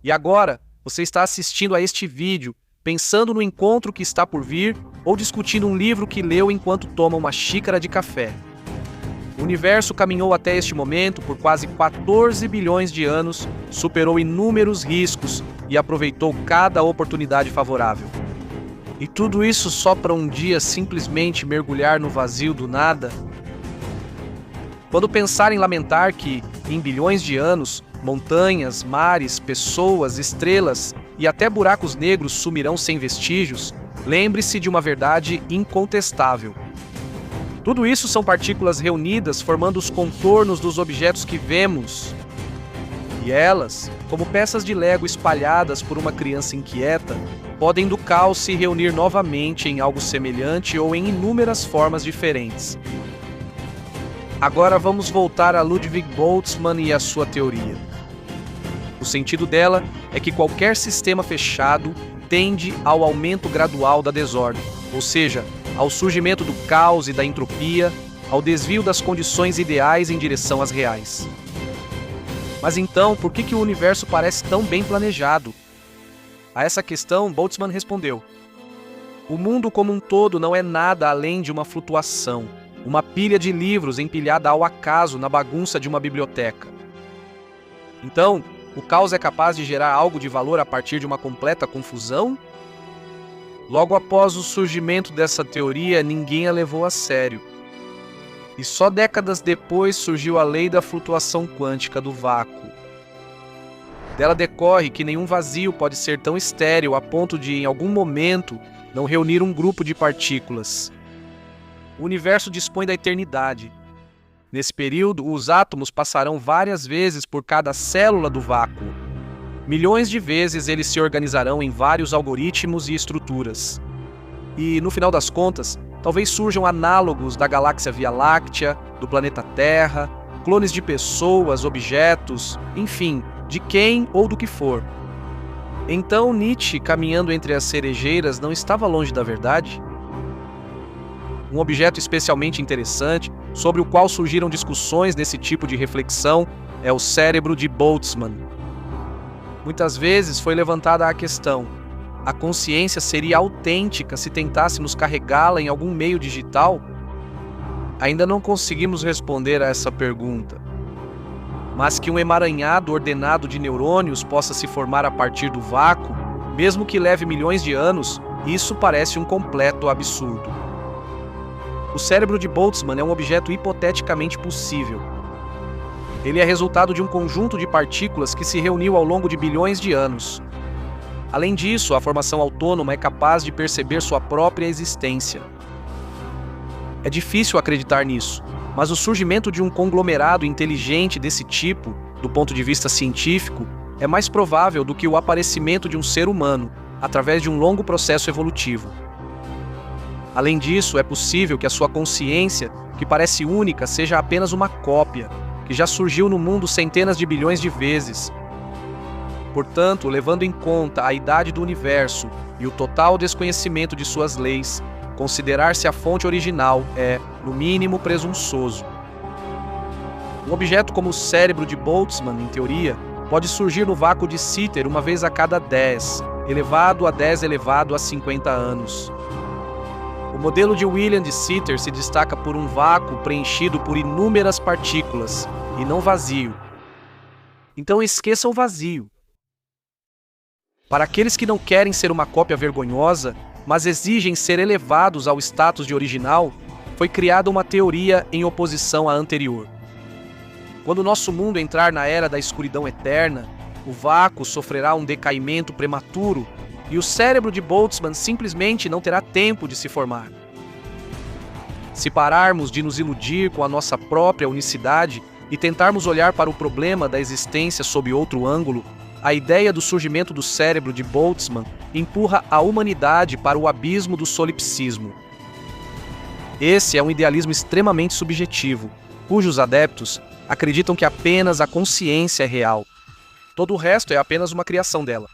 E agora, você está assistindo a este vídeo, pensando no encontro que está por vir ou discutindo um livro que leu enquanto toma uma xícara de café. O universo caminhou até este momento por quase 14 bilhões de anos, superou inúmeros riscos e aproveitou cada oportunidade favorável. E tudo isso só para um dia simplesmente mergulhar no vazio do nada? Quando pensar em lamentar que, em bilhões de anos, montanhas, mares, pessoas, estrelas e até buracos negros sumirão sem vestígios, lembre-se de uma verdade incontestável. Tudo isso são partículas reunidas formando os contornos dos objetos que vemos. E elas, como peças de Lego espalhadas por uma criança inquieta, podem do caos se reunir novamente em algo semelhante ou em inúmeras formas diferentes. Agora vamos voltar a Ludwig Boltzmann e a sua teoria. O sentido dela é que qualquer sistema fechado tende ao aumento gradual da desordem, ou seja, ao surgimento do caos e da entropia, ao desvio das condições ideais em direção às reais. Mas então, por que o universo parece tão bem planejado? A essa questão, Boltzmann respondeu: O mundo como um todo não é nada além de uma flutuação, uma pilha de livros empilhada ao acaso na bagunça de uma biblioteca. Então, o caos é capaz de gerar algo de valor a partir de uma completa confusão? Logo após o surgimento dessa teoria, ninguém a levou a sério. E só décadas depois surgiu a lei da flutuação quântica do vácuo. Dela decorre que nenhum vazio pode ser tão estéril a ponto de, em algum momento, não reunir um grupo de partículas. O universo dispõe da eternidade. Nesse período, os átomos passarão várias vezes por cada célula do vácuo. Milhões de vezes eles se organizarão em vários algoritmos e estruturas. E, no final das contas, talvez surjam análogos da galáxia Via Láctea, do planeta Terra, clones de pessoas, objetos, enfim, de quem ou do que for. Então Nietzsche, caminhando entre as cerejeiras, não estava longe da verdade? Um objeto especialmente interessante, sobre o qual surgiram discussões nesse tipo de reflexão, é o cérebro de Boltzmann. Muitas vezes foi levantada a questão: a consciência seria autêntica se tentássemos carregá-la em algum meio digital? Ainda não conseguimos responder a essa pergunta. Mas que um emaranhado ordenado de neurônios possa se formar a partir do vácuo, mesmo que leve milhões de anos, isso parece um completo absurdo. O cérebro de Boltzmann é um objeto hipoteticamente possível. Ele é resultado de um conjunto de partículas que se reuniu ao longo de bilhões de anos. Além disso, a formação autônoma é capaz de perceber sua própria existência. É difícil acreditar nisso, mas o surgimento de um conglomerado inteligente desse tipo, do ponto de vista científico, é mais provável do que o aparecimento de um ser humano, através de um longo processo evolutivo. Além disso, é possível que a sua consciência, que parece única, seja apenas uma cópia, que já surgiu no mundo centenas de bilhões de vezes. Portanto, levando em conta a idade do universo e o total desconhecimento de suas leis, considerar-se a fonte original é, no mínimo, presunçoso. Um objeto como o cérebro de Boltzmann, em teoria, pode surgir no vácuo de Sitter uma vez a cada 10, elevado a 10 elevado a 50 anos. O modelo de William de Sitter se destaca por um vácuo preenchido por inúmeras partículas, e não vazio. Então esqueça o vazio. Para aqueles que não querem ser uma cópia vergonhosa, mas exigem ser elevados ao status de original, foi criada uma teoria em oposição à anterior. Quando nosso mundo entrar na era da escuridão eterna, o vácuo sofrerá um decaimento prematuro e o cérebro de Boltzmann simplesmente não terá tempo de se formar. Se pararmos de nos iludir com a nossa própria unicidade e tentarmos olhar para o problema da existência sob outro ângulo, a ideia do surgimento do cérebro de Boltzmann empurra a humanidade para o abismo do solipsismo. Esse é um idealismo extremamente subjetivo, cujos adeptos acreditam que apenas a consciência é real. Todo o resto é apenas uma criação dela.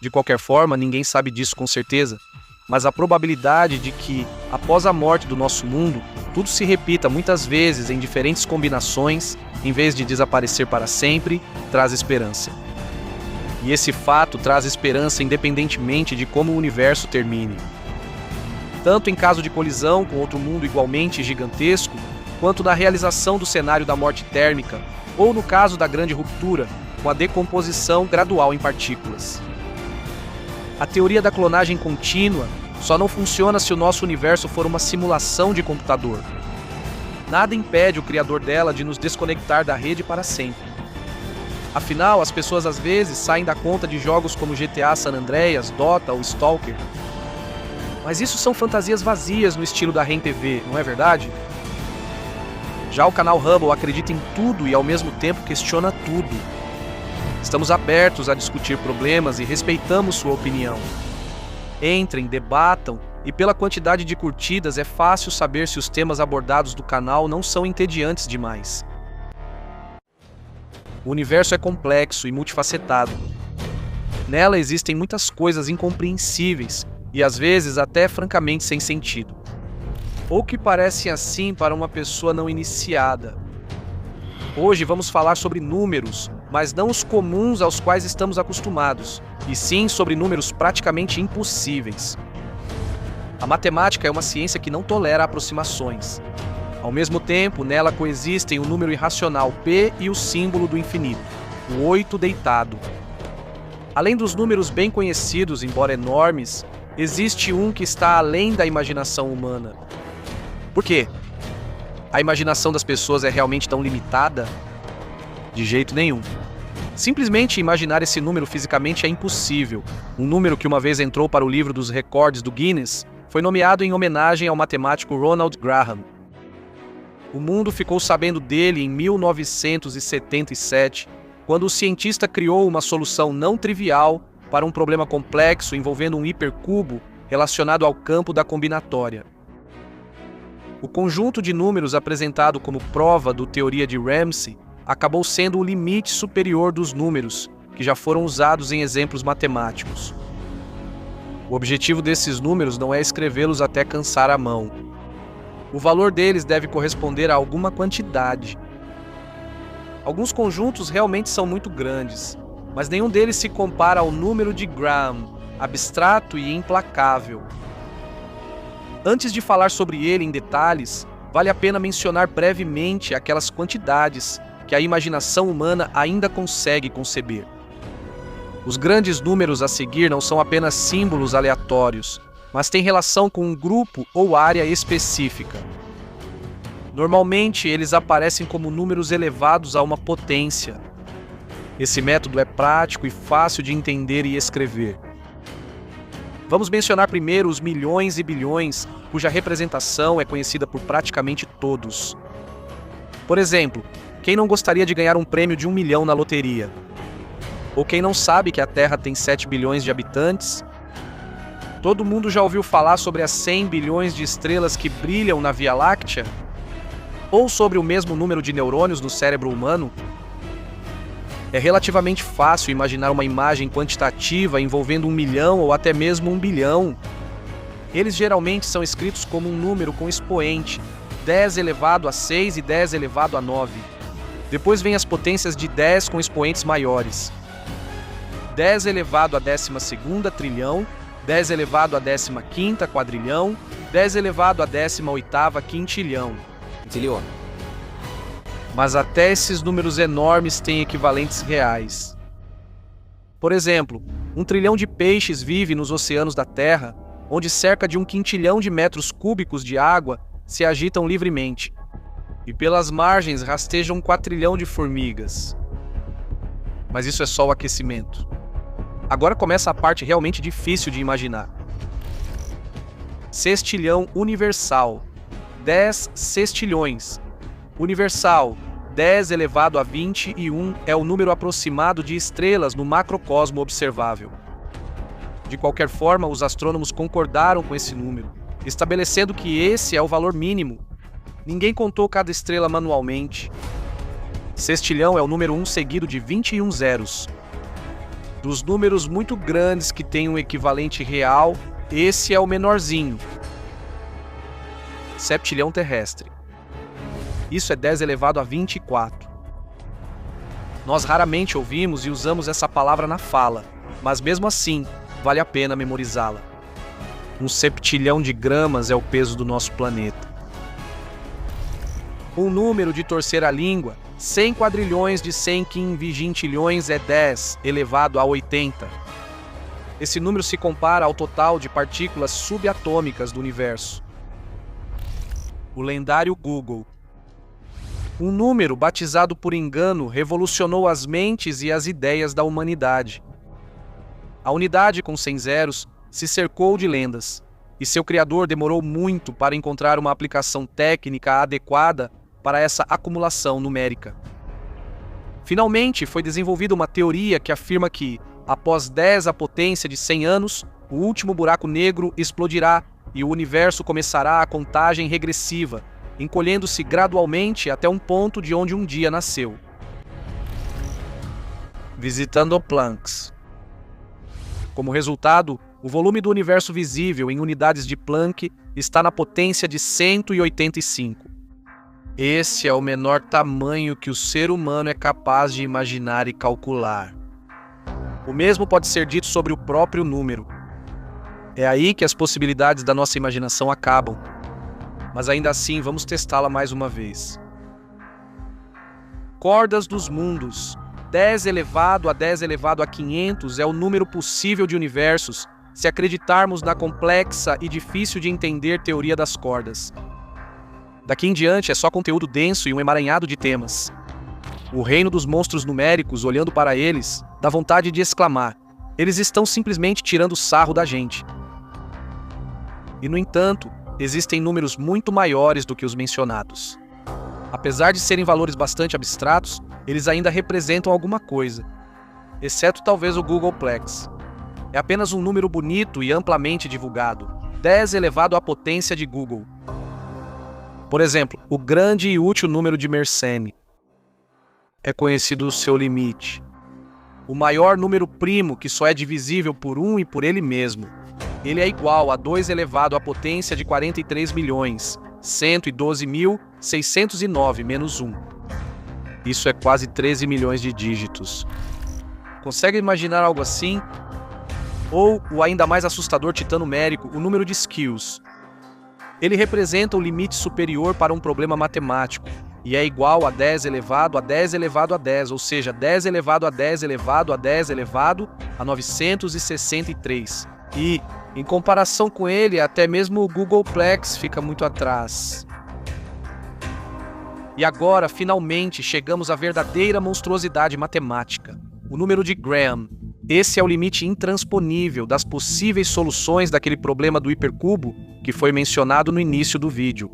De qualquer forma, ninguém sabe disso com certeza, mas a probabilidade de que, após a morte do nosso mundo, tudo se repita muitas vezes em diferentes combinações, em vez de desaparecer para sempre, traz esperança. E esse fato traz esperança independentemente de como o universo termine. Tanto em caso de colisão com outro mundo igualmente gigantesco, quanto na realização do cenário da morte térmica, ou no caso da grande ruptura, com a decomposição gradual em partículas. A teoria da clonagem contínua só não funciona se o nosso universo for uma simulação de computador. Nada impede o criador dela de nos desconectar da rede para sempre. Afinal, as pessoas às vezes saem da conta de jogos como GTA San Andreas, Dota ou Stalker. Mas isso são fantasias vazias no estilo da REM-TV, não é verdade? Já o canal Hubble acredita em tudo e ao mesmo tempo questiona tudo. Estamos abertos a discutir problemas e respeitamos sua opinião. Entrem, debatam, e pela quantidade de curtidas é fácil saber se os temas abordados do canal não são entediantes demais. O universo é complexo e multifacetado. Nela existem muitas coisas incompreensíveis e às vezes até francamente sem sentido. Ou que parecem assim para uma pessoa não iniciada. Hoje vamos falar sobre números, mas não os comuns aos quais estamos acostumados, e sim sobre números praticamente impossíveis. A matemática é uma ciência que não tolera aproximações. Ao mesmo tempo, nela coexistem o número irracional p e o símbolo do infinito, o 8 deitado. Além dos números bem conhecidos, embora enormes, existe um que está além da imaginação humana. Por quê? A imaginação das pessoas é realmente tão limitada? De jeito nenhum. Simplesmente imaginar esse número fisicamente é impossível. Um número que uma vez entrou para o livro dos recordes do Guinness foi nomeado em homenagem ao matemático Ronald Graham. O mundo ficou sabendo dele em 1977, quando o cientista criou uma solução não trivial para um problema complexo envolvendo um hipercubo relacionado ao campo da combinatória. O conjunto de números apresentado como prova do teoria de Ramsey acabou sendo o limite superior dos números, que já foram usados em exemplos matemáticos. O objetivo desses números não é escrevê-los até cansar a mão. O valor deles deve corresponder a alguma quantidade. Alguns conjuntos realmente são muito grandes, mas nenhum deles se compara ao número de Graham, abstrato e implacável. Antes de falar sobre ele em detalhes, vale a pena mencionar brevemente aquelas quantidades que a imaginação humana ainda consegue conceber. Os grandes números a seguir não são apenas símbolos aleatórios, mas têm relação com um grupo ou área específica. Normalmente, eles aparecem como números elevados a uma potência. Esse método é prático e fácil de entender e escrever. Vamos mencionar primeiro os milhões e bilhões, cuja representação é conhecida por praticamente todos. Por exemplo, quem não gostaria de ganhar um prêmio de 1 milhão na loteria? Ou quem não sabe que a Terra tem 7 bilhões de habitantes? Todo mundo já ouviu falar sobre as 100 bilhões de estrelas que brilham na Via Láctea? Ou sobre o mesmo número de neurônios no cérebro humano? É relativamente fácil imaginar uma imagem quantitativa envolvendo 1 milhão ou até mesmo 1 bilhão. Eles geralmente são escritos como um número com expoente, 10 elevado a 6 e 10 elevado a 9. Depois vem as potências de 10 com expoentes maiores. 10 elevado a 12ª trilhão, 10 elevado a 15ª quadrilhão, 10 elevado a 18ª quintilhão. Mas até esses números enormes têm equivalentes reais. Por exemplo, 1 trilhão de peixes vive nos oceanos da Terra, onde cerca de 1 quintilhão de metros cúbicos de água se agitam livremente. E pelas margens rastejam 1 quatrilhão de formigas. Mas isso é só o aquecimento. Agora começa a parte realmente difícil de imaginar. Sextilhão universal. 10 sextilhões. Universal. 10 elevado a 21 é o número aproximado de estrelas no macrocosmo observável. De qualquer forma, os astrônomos concordaram com esse número, estabelecendo que esse é o valor mínimo. Ninguém contou cada estrela manualmente. Sextilhão é o número 1 seguido de 21 zeros. Dos números muito grandes que têm um equivalente real, esse é o menorzinho. Septilhão terrestre. Isso é 10 elevado a 24. Nós raramente ouvimos e usamos essa palavra na fala, mas mesmo assim, vale a pena memorizá-la. 1 septilhão de gramas é o peso do nosso planeta. Um número de torcer a língua, 100 quadrilhões de 100 quinvigintilhões é 10 elevado a 80. Esse número se compara ao total de partículas subatômicas do universo. O lendário Google. Um número batizado por engano revolucionou as mentes e as ideias da humanidade. A unidade com 100 zeros se cercou de lendas, e seu criador demorou muito para encontrar uma aplicação técnica adequada para essa acumulação numérica. Finalmente, foi desenvolvida uma teoria que afirma que, após 10 à potência de 100 anos, o último buraco negro explodirá e o universo começará a contagem regressiva, encolhendo-se gradualmente até um ponto de onde um dia nasceu. Visitando Plancks. Como resultado, o volume do universo visível em unidades de Planck está na potência de 185. Esse é o menor tamanho que o ser humano é capaz de imaginar e calcular. O mesmo pode ser dito sobre o próprio número. É aí que as possibilidades da nossa imaginação acabam. Mas ainda assim, vamos testá-la mais uma vez. Cordas dos mundos. 10 elevado a 10 elevado a 500 é o número possível de universos, se acreditarmos na complexa e difícil de entender teoria das cordas. Daqui em diante é só conteúdo denso e um emaranhado de temas. O reino dos monstros numéricos, olhando para eles, dá vontade de exclamar: eles estão simplesmente tirando sarro da gente. E, no entanto, existem números muito maiores do que os mencionados. Apesar de serem valores bastante abstratos, eles ainda representam alguma coisa, exceto talvez o Googleplex. É apenas um número bonito e amplamente divulgado, 10 elevado à potência de Google. Por exemplo, o grande e útil número de Mersenne. É conhecido o seu limite. O maior número primo que só é divisível por 1 e por ele mesmo. Ele é igual a 2 elevado à potência de 43.112.609 menos 1. Isso é quase 13 milhões de dígitos. Consegue imaginar algo assim? Ou o ainda mais assustador titã numérico, o número de Skills. Ele representa o limite superior para um problema matemático, e é igual a 10 elevado a 10 elevado a 10, ou seja, 10 elevado a 10 elevado a 10 elevado a 963. E, em comparação com ele, até mesmo o Googleplex fica muito atrás. E agora, finalmente, chegamos à verdadeira monstruosidade matemática, o número de Graham. Esse é o limite intransponível das possíveis soluções daquele problema do hipercubo que foi mencionado no início do vídeo.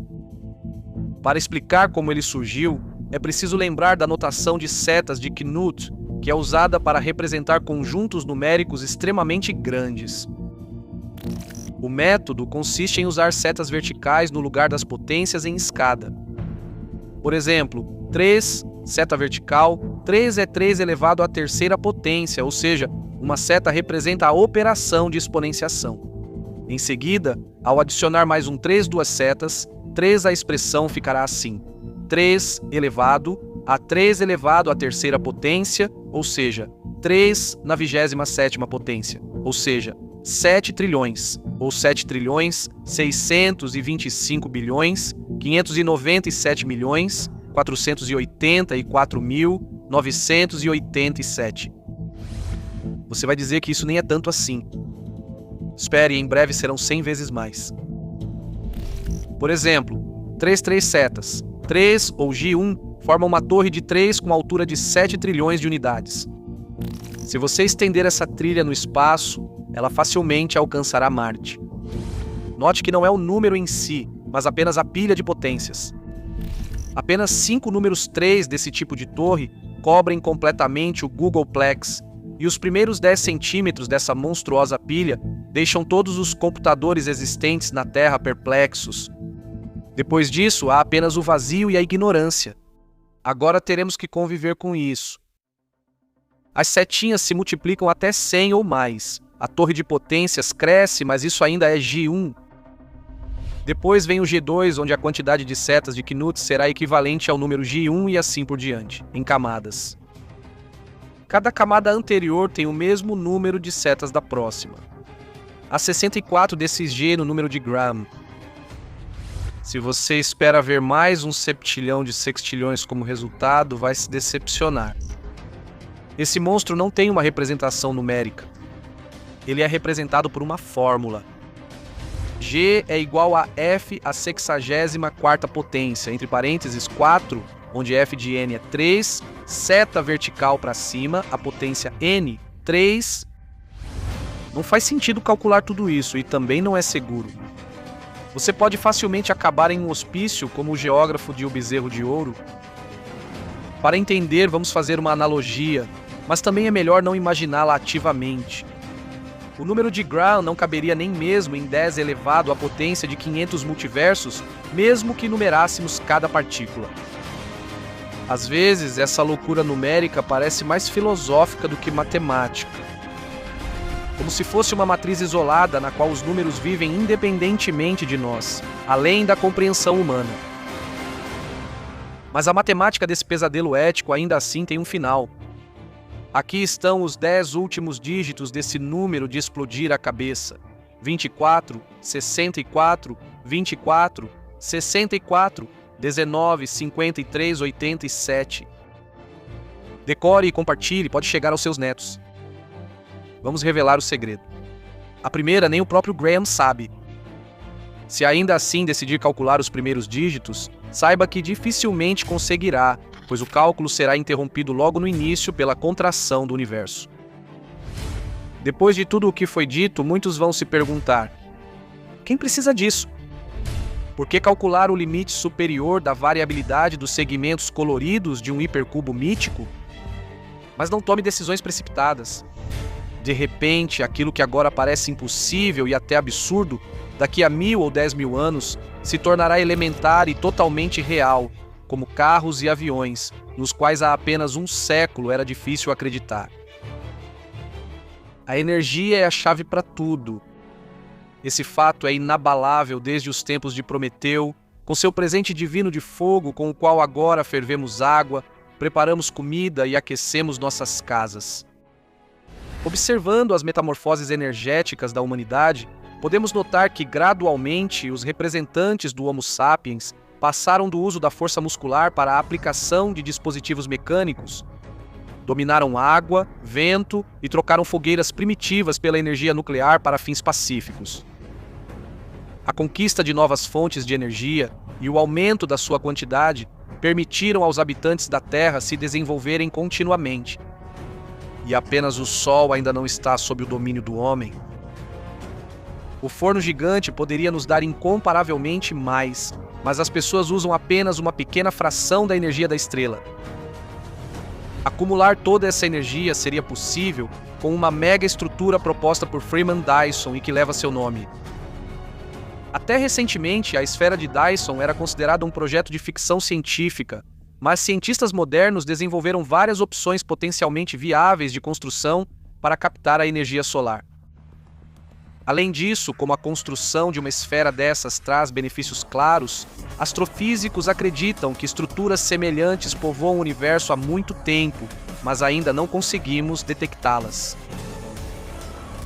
Para explicar como ele surgiu, é preciso lembrar da notação de setas de Knut, que é usada para representar conjuntos numéricos extremamente grandes. O método consiste em usar setas verticais no lugar das potências em escada. Por exemplo, 3, seta vertical, 3 é 3 elevado à terceira potência, ou seja, uma seta representa a operação de exponenciação. Em seguida, ao adicionar mais um 3 duas setas, 3 a expressão ficará assim: 3 elevado a 3 elevado à terceira potência, ou seja, 3 na 27ª potência, ou seja, 7 trilhões, ou 7 trilhões, 625 bilhões, 597 milhões, 484.987. Você vai dizer que isso nem é tanto assim. Espere, em breve serão 100 vezes mais. Por exemplo, 3 setas. 3 ou G1 forma uma torre de 3 com altura de 7 trilhões de unidades. Se você estender essa trilha no espaço, ela facilmente alcançará Marte. Note que não é o número em si, mas apenas a pilha de potências. Apenas 5 números 3 desse tipo de torre cobrem completamente o Googleplex, e os primeiros 10 centímetros dessa monstruosa pilha deixam todos os computadores existentes na Terra perplexos. Depois disso, há apenas o vazio e a ignorância. Agora teremos que conviver com isso. As setinhas se multiplicam até 100 ou mais. A torre de potências cresce, mas isso ainda é G1. Depois vem o G2, onde a quantidade de setas de Knut será equivalente ao número G1 e assim por diante, em camadas. Cada camada anterior tem o mesmo número de setas da próxima. Há 64 desses G no número de Graham. Se você espera ver mais um septilhão de sextilhões como resultado, vai se decepcionar. Esse monstro não tem uma representação numérica. Ele é representado por uma fórmula. G é igual a F à 64ª potência, entre parênteses 4, onde F de N é 3, seta vertical para cima, a potência N, 3. Não faz sentido calcular tudo isso e também não é seguro. Você pode facilmente acabar em um hospício como o geógrafo de O Bezerro de Ouro. Para entender, vamos fazer uma analogia, mas também é melhor não imaginá-la ativamente. O número de Graham não caberia nem mesmo em 10 elevado à potência de 500 multiversos, mesmo que numerássemos cada partícula. Às vezes, essa loucura numérica parece mais filosófica do que matemática. Como se fosse uma matriz isolada na qual os números vivem independentemente de nós, além da compreensão humana. Mas a matemática desse pesadelo ético ainda assim tem um final. Aqui estão os 10 últimos dígitos desse número de explodir a cabeça: 24, 64, 24, 64, 19, 53, 87. Decore e compartilhe, pode chegar aos seus netos. Vamos revelar o segredo. A primeira nem o próprio Graham sabe. Se ainda assim decidir calcular os primeiros dígitos, saiba que dificilmente conseguirá, pois o cálculo será interrompido logo no início pela contração do universo. Depois de tudo o que foi dito, muitos vão se perguntar: quem precisa disso? Por que calcular o limite superior da variabilidade dos segmentos coloridos de um hipercubo mítico? Mas não tome decisões precipitadas. De repente, aquilo que agora parece impossível e até absurdo, daqui a 1000 ou 10.000 anos, se tornará elementar e totalmente real, como carros e aviões, nos quais há apenas um século era difícil acreditar. A energia é a chave para tudo. Esse fato é inabalável desde os tempos de Prometeu, com seu presente divino de fogo com o qual agora fervemos água, preparamos comida e aquecemos nossas casas. Observando as metamorfoses energéticas da humanidade, podemos notar que gradualmente os representantes do Homo sapiens passaram do uso da força muscular para a aplicação de dispositivos mecânicos, dominaram água, vento e trocaram fogueiras primitivas pela energia nuclear para fins pacíficos. A conquista de novas fontes de energia e o aumento da sua quantidade permitiram aos habitantes da Terra se desenvolverem continuamente. E apenas o Sol ainda não está sob o domínio do homem. O forno gigante poderia nos dar incomparavelmente mais, mas as pessoas usam apenas uma pequena fração da energia da estrela. Acumular toda essa energia seria possível com uma mega estrutura proposta por Freeman Dyson e que leva seu nome. Até recentemente, a esfera de Dyson era considerada um projeto de ficção científica, mas cientistas modernos desenvolveram várias opções potencialmente viáveis de construção para captar a energia solar. Além disso, como a construção de uma esfera dessas traz benefícios claros, astrofísicos acreditam que estruturas semelhantes povoam o universo há muito tempo, mas ainda não conseguimos detectá-las.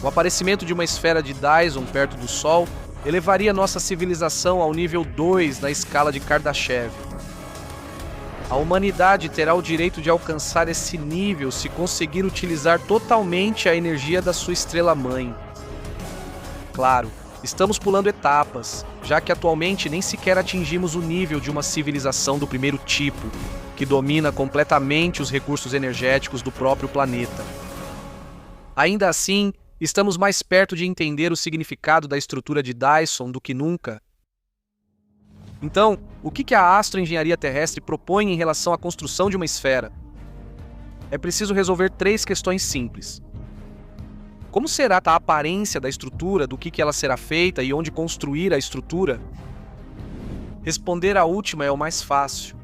O aparecimento de uma esfera de Dyson perto do Sol elevaria nossa civilização ao nível 2 na escala de Kardashev. A humanidade terá o direito de alcançar esse nível se conseguir utilizar totalmente a energia da sua estrela-mãe. Claro, estamos pulando etapas, já que atualmente nem sequer atingimos o nível de uma civilização do primeiro tipo, que domina completamente os recursos energéticos do próprio planeta. Ainda assim, estamos mais perto de entender o significado da estrutura de Dyson do que nunca. Então, o que a astroengenharia terrestre propõe em relação à construção de uma esfera? É preciso resolver 3 questões simples. Como será a aparência da estrutura, do que ela será feita e onde construir a estrutura? Responder à última é o mais fácil.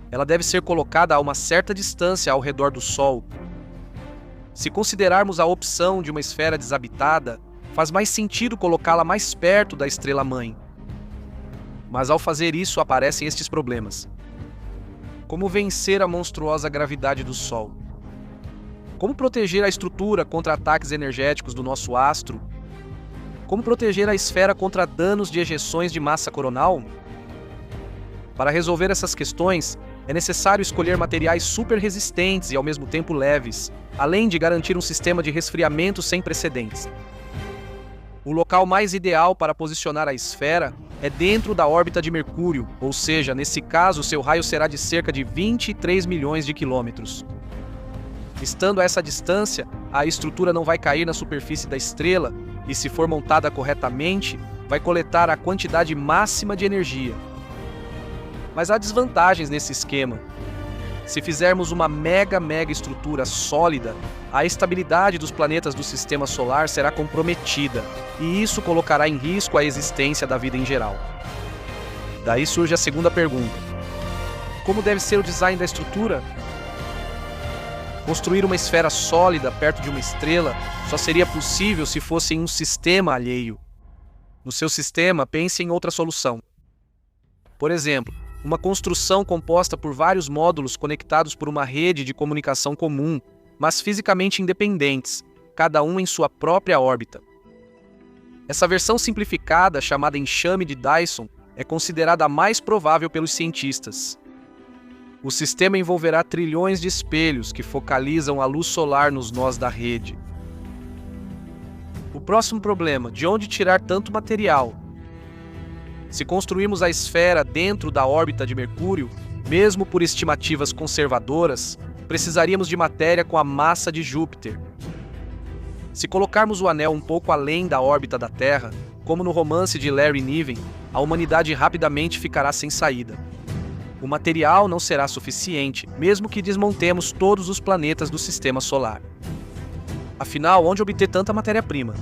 Ela deve ser colocada a uma certa distância ao redor do Sol. Se considerarmos a opção de uma esfera desabitada, faz mais sentido colocá-la mais perto da estrela-mãe. Mas ao fazer isso aparecem estes problemas. Como vencer a monstruosa gravidade do Sol? Como proteger a estrutura contra ataques energéticos do nosso astro? Como proteger a esfera contra danos de ejeções de massa coronal? Para resolver essas questões, é necessário escolher materiais super resistentes e ao mesmo tempo leves, além de garantir um sistema de resfriamento sem precedentes. O local mais ideal para posicionar a esfera é dentro da órbita de Mercúrio, ou seja, nesse caso, seu raio será de cerca de 23 milhões de quilômetros. Estando a essa distância, a estrutura não vai cair na superfície da estrela e, se for montada corretamente, vai coletar a quantidade máxima de energia. Mas há desvantagens nesse esquema. Se fizermos uma mega estrutura sólida, a estabilidade dos planetas do Sistema Solar será comprometida, e isso colocará em risco a existência da vida em geral. Daí surge a segunda pergunta: como deve ser o design da estrutura? Construir uma esfera sólida perto de uma estrela só seria possível se fosse em um sistema alheio. No seu sistema, pense em outra solução. Por exemplo, Uma construção composta por vários módulos conectados por uma rede de comunicação comum, mas fisicamente independentes, cada um em sua própria órbita. Essa versão simplificada, chamada enxame de Dyson, é considerada a mais provável pelos cientistas. O sistema envolverá trilhões de espelhos que focalizam a luz solar nos nós da rede. O próximo problema: de onde tirar tanto material? Se construirmos a esfera dentro da órbita de Mercúrio, mesmo por estimativas conservadoras, precisaríamos de matéria com a massa de Júpiter. Se colocarmos o anel um pouco além da órbita da Terra, como no romance de Larry Niven, a humanidade rapidamente ficará sem saída. O material não será suficiente, mesmo que desmontemos todos os planetas do Sistema Solar. Afinal, onde obter tanta matéria-prima?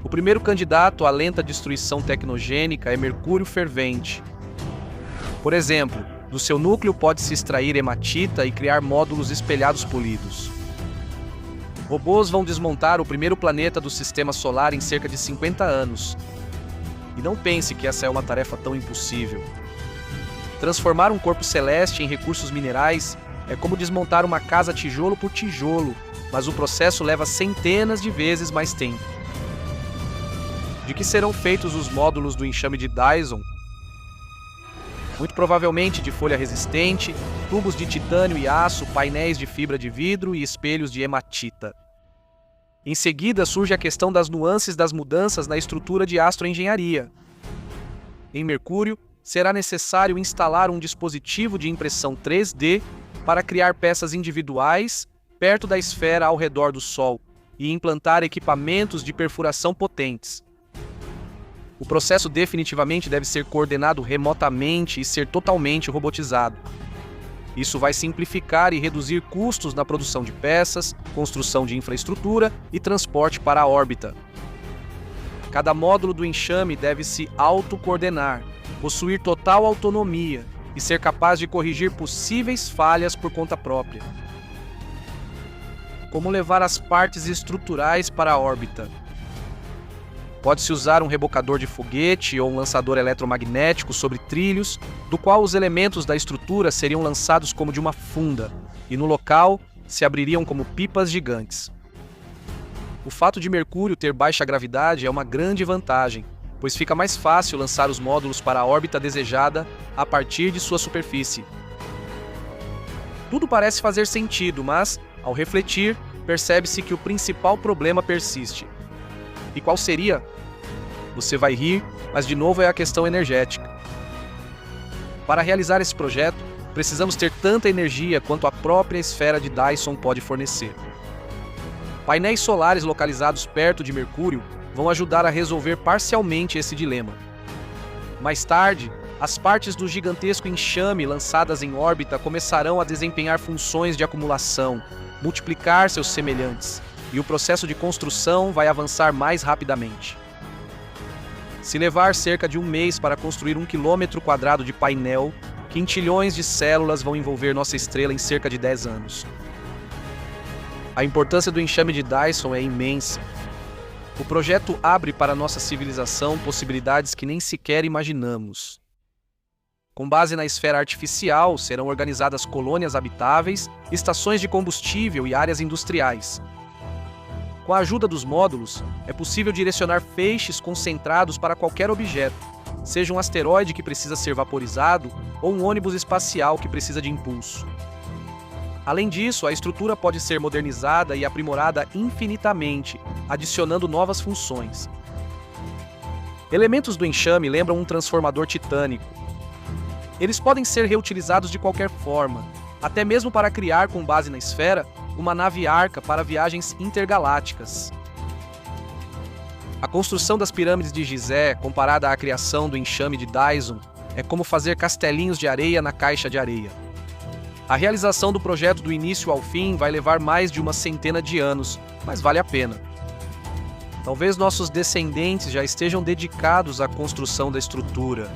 O primeiro candidato à lenta destruição tecnogênica é Mercúrio fervente. Por exemplo, do seu núcleo pode-se extrair hematita e criar módulos espelhados polidos. Robôs vão desmontar o primeiro planeta do Sistema Solar em cerca de 50 anos. E não pense que essa é uma tarefa tão impossível. Transformar um corpo celeste em recursos minerais é como desmontar uma casa tijolo por tijolo, mas o processo leva centenas de vezes mais tempo. De que serão feitos os módulos do enxame de Dyson? Muito provavelmente de folha resistente, tubos de titânio e aço, painéis de fibra de vidro e espelhos de hematita. Em seguida surge a questão das nuances das mudanças na estrutura de astroengenharia. Em Mercúrio, será necessário instalar um dispositivo de impressão 3D para criar peças individuais perto da esfera ao redor do Sol e implantar equipamentos de perfuração potentes. O processo definitivamente deve ser coordenado remotamente e ser totalmente robotizado. Isso vai simplificar e reduzir custos na produção de peças, construção de infraestrutura e transporte para a órbita. Cada módulo do enxame deve se autocoordenar, possuir total autonomia e ser capaz de corrigir possíveis falhas por conta própria. Como levar as partes estruturais para a órbita? Pode-se usar um rebocador de foguete ou um lançador eletromagnético sobre trilhos, do qual os elementos da estrutura seriam lançados como de uma funda, e no local se abririam como pipas gigantes. O fato de Mercúrio ter baixa gravidade é uma grande vantagem, pois fica mais fácil lançar os módulos para a órbita desejada a partir de sua superfície. Tudo parece fazer sentido, mas, ao refletir, percebe-se que o principal problema persiste. E qual seria? Você vai rir, mas de novo é a questão energética. Para realizar esse projeto, precisamos ter tanta energia quanto a própria esfera de Dyson pode fornecer. Painéis solares localizados perto de Mercúrio vão ajudar a resolver parcialmente esse dilema. Mais tarde, as partes do gigantesco enxame lançadas em órbita começarão a desempenhar funções de acumulação, multiplicar seus semelhantes, e o processo de construção vai avançar mais rapidamente. Se levar cerca de um mês para construir 1 km² de painel, quintilhões de células vão envolver nossa estrela em cerca de 10 anos. A importância do enxame de Dyson é imensa. O projeto abre para nossa civilização possibilidades que nem sequer imaginamos. Com base na esfera artificial, serão organizadas colônias habitáveis, estações de combustível e áreas industriais. Com a ajuda dos módulos, é possível direcionar feixes concentrados para qualquer objeto, seja um asteroide que precisa ser vaporizado ou um ônibus espacial que precisa de impulso. Além disso, a estrutura pode ser modernizada e aprimorada infinitamente, adicionando novas funções. Elementos do enxame lembram um transformador titânico. Eles podem ser reutilizados de qualquer forma, até mesmo para criar, com base na esfera, uma nave arca para viagens intergalácticas. A construção das pirâmides de Gizé, comparada à criação do enxame de Dyson, é como fazer castelinhos de areia na caixa de areia. A realização do projeto do início ao fim vai levar mais de uma centena de anos, mas vale a pena. Talvez nossos descendentes já estejam dedicados à construção da estrutura.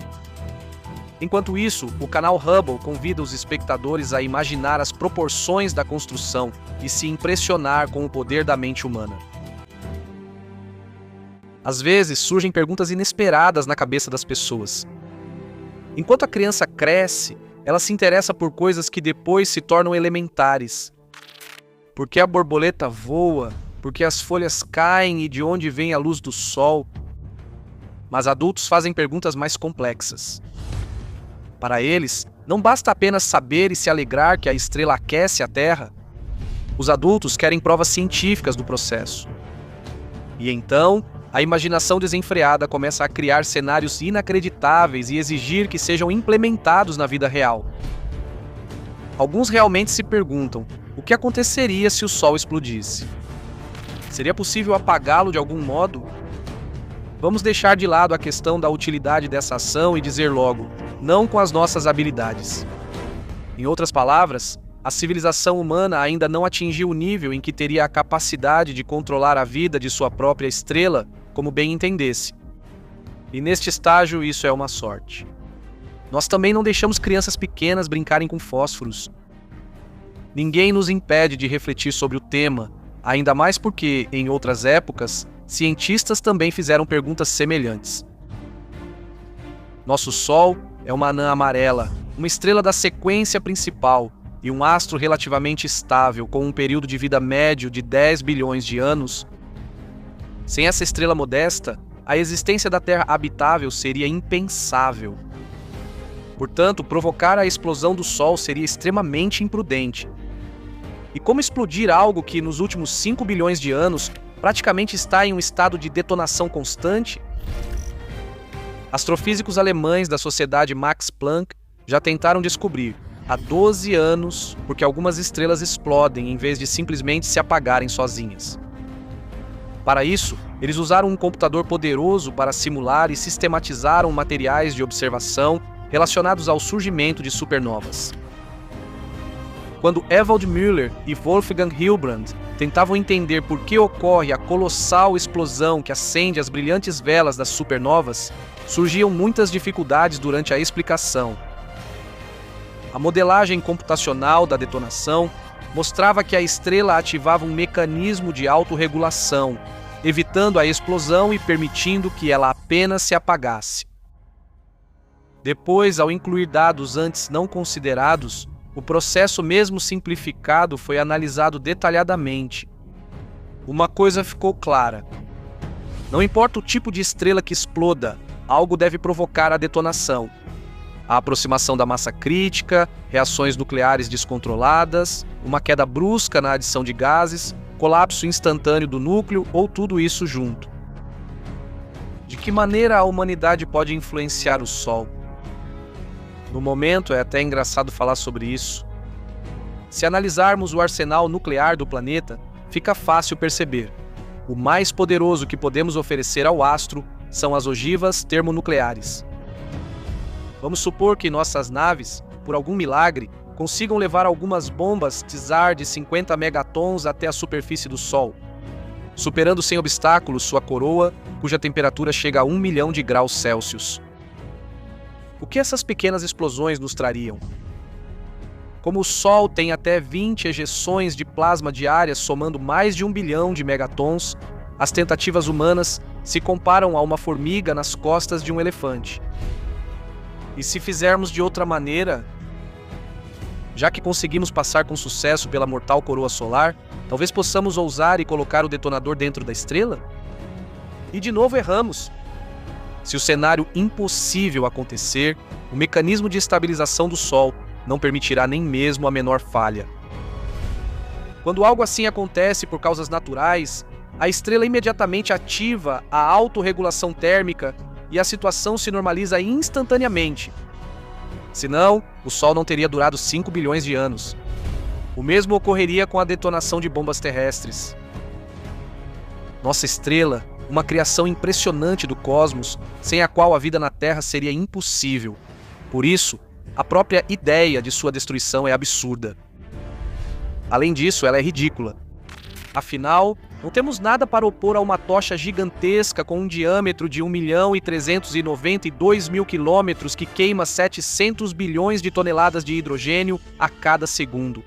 Enquanto isso, o canal Hubble convida os espectadores a imaginar as proporções da construção e se impressionar com o poder da mente humana. Às vezes, surgem perguntas inesperadas na cabeça das pessoas. Enquanto a criança cresce, ela se interessa por coisas que depois se tornam elementares. Por que a borboleta voa? Por que as folhas caem e de onde vem a luz do sol? Mas adultos fazem perguntas mais complexas. Para eles, não basta apenas saber e se alegrar que a estrela aquece a Terra. Os adultos querem provas científicas do processo. E então, a imaginação desenfreada começa a criar cenários inacreditáveis e exigir que sejam implementados na vida real. Alguns realmente se perguntam: o que aconteceria se o Sol explodisse? Seria possível apagá-lo de algum modo? Vamos deixar de lado a questão da utilidade dessa ação e dizer logo: não com as nossas habilidades. Em outras palavras, a civilização humana ainda não atingiu o nível em que teria a capacidade de controlar a vida de sua própria estrela como bem entendesse. E neste estágio isso é uma sorte. Nós também não deixamos crianças pequenas brincarem com fósforos. Ninguém nos impede de refletir sobre o tema, ainda mais porque, em outras épocas, cientistas também fizeram perguntas semelhantes. Nosso Sol é uma anã amarela, uma estrela da sequência principal e um astro relativamente estável, com um período de vida médio de 10 bilhões de anos. Sem essa estrela modesta, a existência da Terra habitável seria impensável. Portanto, provocar a explosão do Sol seria extremamente imprudente. E como explodir algo que, nos últimos 5 bilhões de anos, praticamente está em um estado de detonação constante? Astrofísicos alemães da Sociedade Max Planck já tentaram descobrir, há 12 anos, porque algumas estrelas explodem em vez de simplesmente se apagarem sozinhas. Para isso, eles usaram um computador poderoso para simular e sistematizaram materiais de observação relacionados ao surgimento de supernovas. Quando Ewald Müller e Wolfgang Hilbrand tentavam entender por que ocorre a colossal explosão que acende as brilhantes velas das supernovas, surgiam muitas dificuldades durante a explicação. A modelagem computacional da detonação mostrava que a estrela ativava um mecanismo de autorregulação, evitando a explosão e permitindo que ela apenas se apagasse. Depois, ao incluir dados antes não considerados, o processo mesmo simplificado foi analisado detalhadamente. Uma coisa ficou clara: não importa o tipo de estrela que exploda, algo deve provocar a detonação. A aproximação da massa crítica, reações nucleares descontroladas, uma queda brusca na adição de gases, colapso instantâneo do núcleo ou tudo isso junto. De que maneira a humanidade pode influenciar o Sol? No momento é até engraçado falar sobre isso. Se analisarmos o arsenal nuclear do planeta, fica fácil perceber. O mais poderoso que podemos oferecer ao astro são as ogivas termonucleares. Vamos supor que nossas naves, por algum milagre, consigam levar algumas bombas Tsar de 50 megatons até a superfície do Sol, superando sem obstáculos sua coroa, cuja temperatura chega a 1 milhão de graus Celsius. O que essas pequenas explosões nos trariam? Como o Sol tem até 20 ejeções de plasma diárias somando mais de 1 bilhão de megatons, as tentativas humanas se comparam a uma formiga nas costas de um elefante. E se fizermos de outra maneira, já que conseguimos passar com sucesso pela mortal coroa solar, talvez possamos ousar e colocar o detonador dentro da estrela? E de novo erramos. Se o cenário impossível acontecer, o mecanismo de estabilização do Sol não permitirá nem mesmo a menor falha. Quando algo assim acontece por causas naturais, a estrela imediatamente ativa a autorregulação térmica e a situação se normaliza instantaneamente. Senão, o Sol não teria durado 5 bilhões de anos. O mesmo ocorreria com a detonação de bombas terrestres. Nossa estrela, uma criação impressionante do cosmos, sem a qual a vida na Terra seria impossível. Por isso, a própria ideia de sua destruição é absurda. Além disso, ela é ridícula. Afinal, não temos nada para opor a uma tocha gigantesca com um diâmetro de 1.392.000 quilômetros que queima 700 bilhões de toneladas de hidrogênio a cada segundo.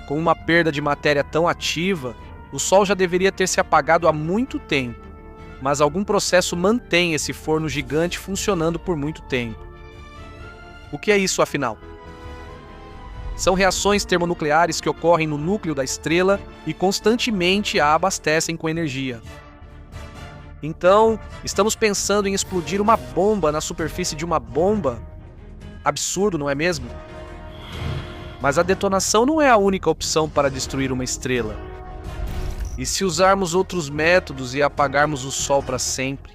Com uma perda de matéria tão ativa, o Sol já deveria ter se apagado há muito tempo, mas algum processo mantém esse forno gigante funcionando por muito tempo. O que é isso, afinal? São reações termonucleares que ocorrem no núcleo da estrela e constantemente a abastecem com energia. Então, estamos pensando em explodir uma bomba na superfície de uma bomba? Absurdo, não é mesmo? Mas a detonação não é a única opção para destruir uma estrela. E se usarmos outros métodos e apagarmos o Sol para sempre?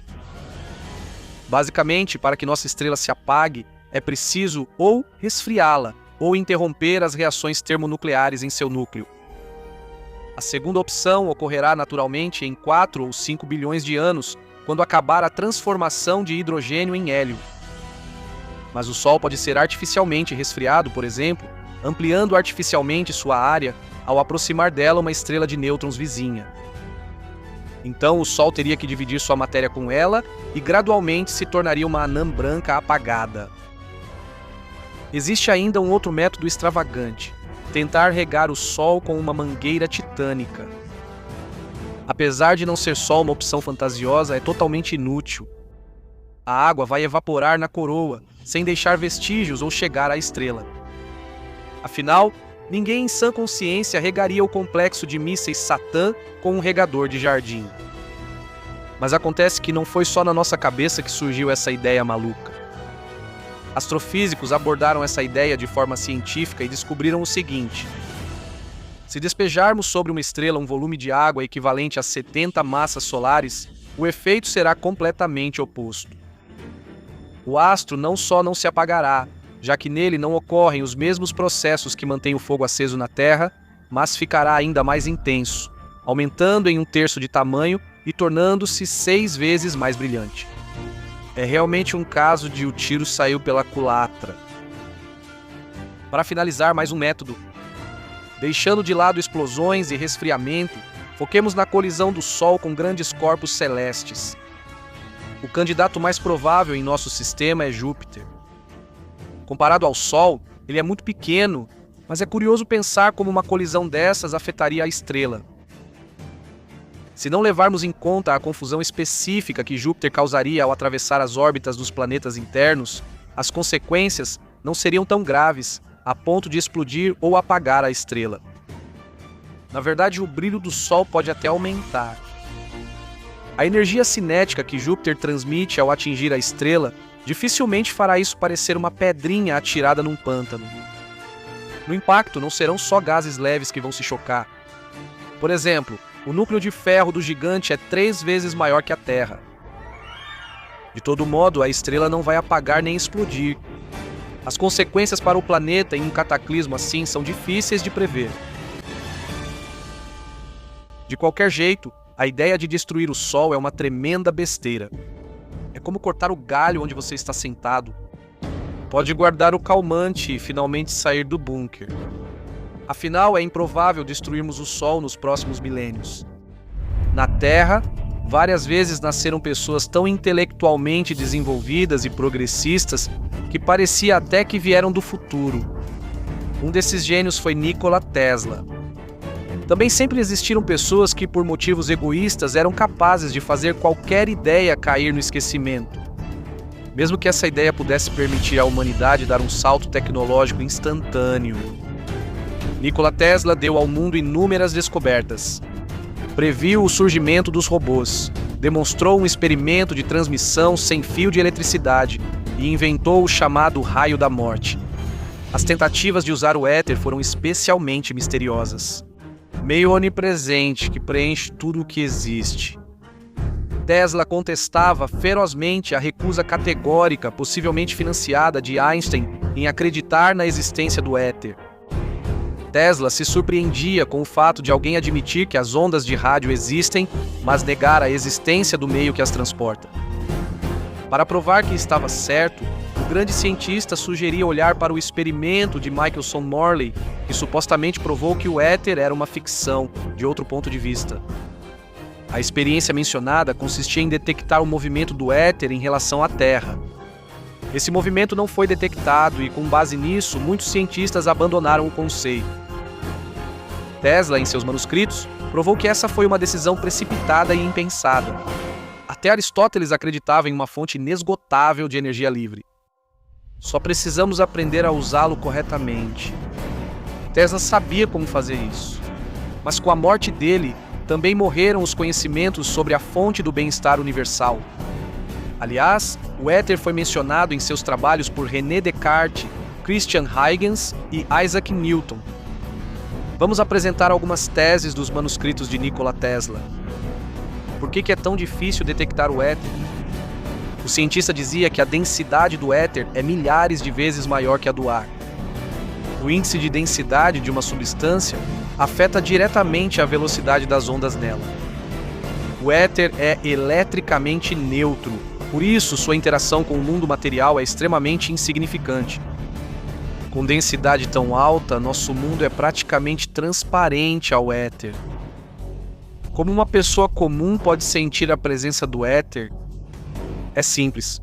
Basicamente, para que nossa estrela se apague, é preciso ou resfriá-la, ou interromper as reações termonucleares em seu núcleo. A segunda opção ocorrerá naturalmente em 4 ou 5 bilhões de anos, quando acabar a transformação de hidrogênio em hélio. Mas o Sol pode ser artificialmente resfriado, por exemplo, ampliando artificialmente sua área ao aproximar dela uma estrela de nêutrons vizinha. Então o Sol teria que dividir sua matéria com ela e gradualmente se tornaria uma anã branca apagada. Existe ainda um outro método extravagante: tentar regar o Sol com uma mangueira titânica. Apesar de não ser só uma opção fantasiosa, é totalmente inútil. A água vai evaporar na coroa, sem deixar vestígios ou chegar à estrela. Afinal, ninguém em sã consciência regaria o complexo de mísseis Satã com um regador de jardim. Mas acontece que não foi só na nossa cabeça que surgiu essa ideia maluca. Astrofísicos abordaram essa ideia de forma científica e descobriram o seguinte: se despejarmos sobre uma estrela um volume de água equivalente a 70 massas solares, o efeito será completamente oposto. O astro não só não se apagará, já que nele não ocorrem os mesmos processos que mantêm o fogo aceso na Terra, mas ficará ainda mais intenso, aumentando em 1/3 de tamanho e tornando-se 6 vezes mais brilhante. É realmente um caso de o tiro saiu pela culatra. Para finalizar, mais um método. Deixando de lado explosões e resfriamento, foquemos na colisão do Sol com grandes corpos celestes. O candidato mais provável em nosso sistema é Júpiter. Comparado ao Sol, ele é muito pequeno, mas é curioso pensar como uma colisão dessas afetaria a estrela. Se não levarmos em conta a confusão específica que Júpiter causaria ao atravessar as órbitas dos planetas internos, as consequências não seriam tão graves, a ponto de explodir ou apagar a estrela. Na verdade, o brilho do Sol pode até aumentar. A energia cinética que Júpiter transmite ao atingir a estrela dificilmente fará isso parecer uma pedrinha atirada num pântano. No impacto, não serão só gases leves que vão se chocar. Por exemplo, o núcleo de ferro do gigante é 3 vezes maior que a Terra. De todo modo, a estrela não vai apagar nem explodir. As consequências para o planeta em um cataclismo assim são difíceis de prever. De qualquer jeito, a ideia de destruir o Sol é uma tremenda besteira. É como cortar o galho onde você está sentado. Pode guardar o calmante e finalmente sair do bunker. Afinal, é improvável destruirmos o Sol nos próximos milênios. Na Terra, várias vezes nasceram pessoas tão intelectualmente desenvolvidas e progressistas que parecia até que vieram do futuro. Um desses gênios foi Nikola Tesla. Também sempre existiram pessoas que, por motivos egoístas, eram capazes de fazer qualquer ideia cair no esquecimento. Mesmo que essa ideia pudesse permitir à humanidade dar um salto tecnológico instantâneo. Nikola Tesla deu ao mundo inúmeras descobertas. Previu o surgimento dos robôs, demonstrou um experimento de transmissão sem fio de eletricidade e inventou o chamado raio da morte. As tentativas de usar o éter foram especialmente misteriosas. Meio onipresente que preenche tudo o que existe. Tesla contestava ferozmente a recusa categórica, possivelmente financiada, de Einstein em acreditar na existência do éter. Tesla se surpreendia com o fato de alguém admitir que as ondas de rádio existem, mas negar a existência do meio que as transporta. Para provar que estava certo, o grande cientista sugeria olhar para o experimento de Michelson Morley, que supostamente provou que o éter era uma ficção, de outro ponto de vista. A experiência mencionada consistia em detectar o movimento do éter em relação à Terra. Esse movimento não foi detectado e, com base nisso, muitos cientistas abandonaram o conceito. Tesla, em seus manuscritos, provou que essa foi uma decisão precipitada e impensada. Até Aristóteles acreditava em uma fonte inesgotável de energia livre. Só precisamos aprender a usá-lo corretamente. Tesla sabia como fazer isso. Mas com a morte dele, também morreram os conhecimentos sobre a fonte do bem-estar universal. Aliás, o éter foi mencionado em seus trabalhos por René Descartes, Christian Huygens e Isaac Newton. Vamos apresentar algumas teses dos manuscritos de Nikola Tesla. Por que é tão difícil detectar o éter? O cientista dizia que a densidade do éter é milhares de vezes maior que a do ar. O índice de densidade de uma substância afeta diretamente a velocidade das ondas nela. O éter é eletricamente neutro, por isso sua interação com o mundo material é extremamente insignificante. Com densidade tão alta, nosso mundo é praticamente transparente ao éter. Como uma pessoa comum pode sentir a presença do éter? É simples.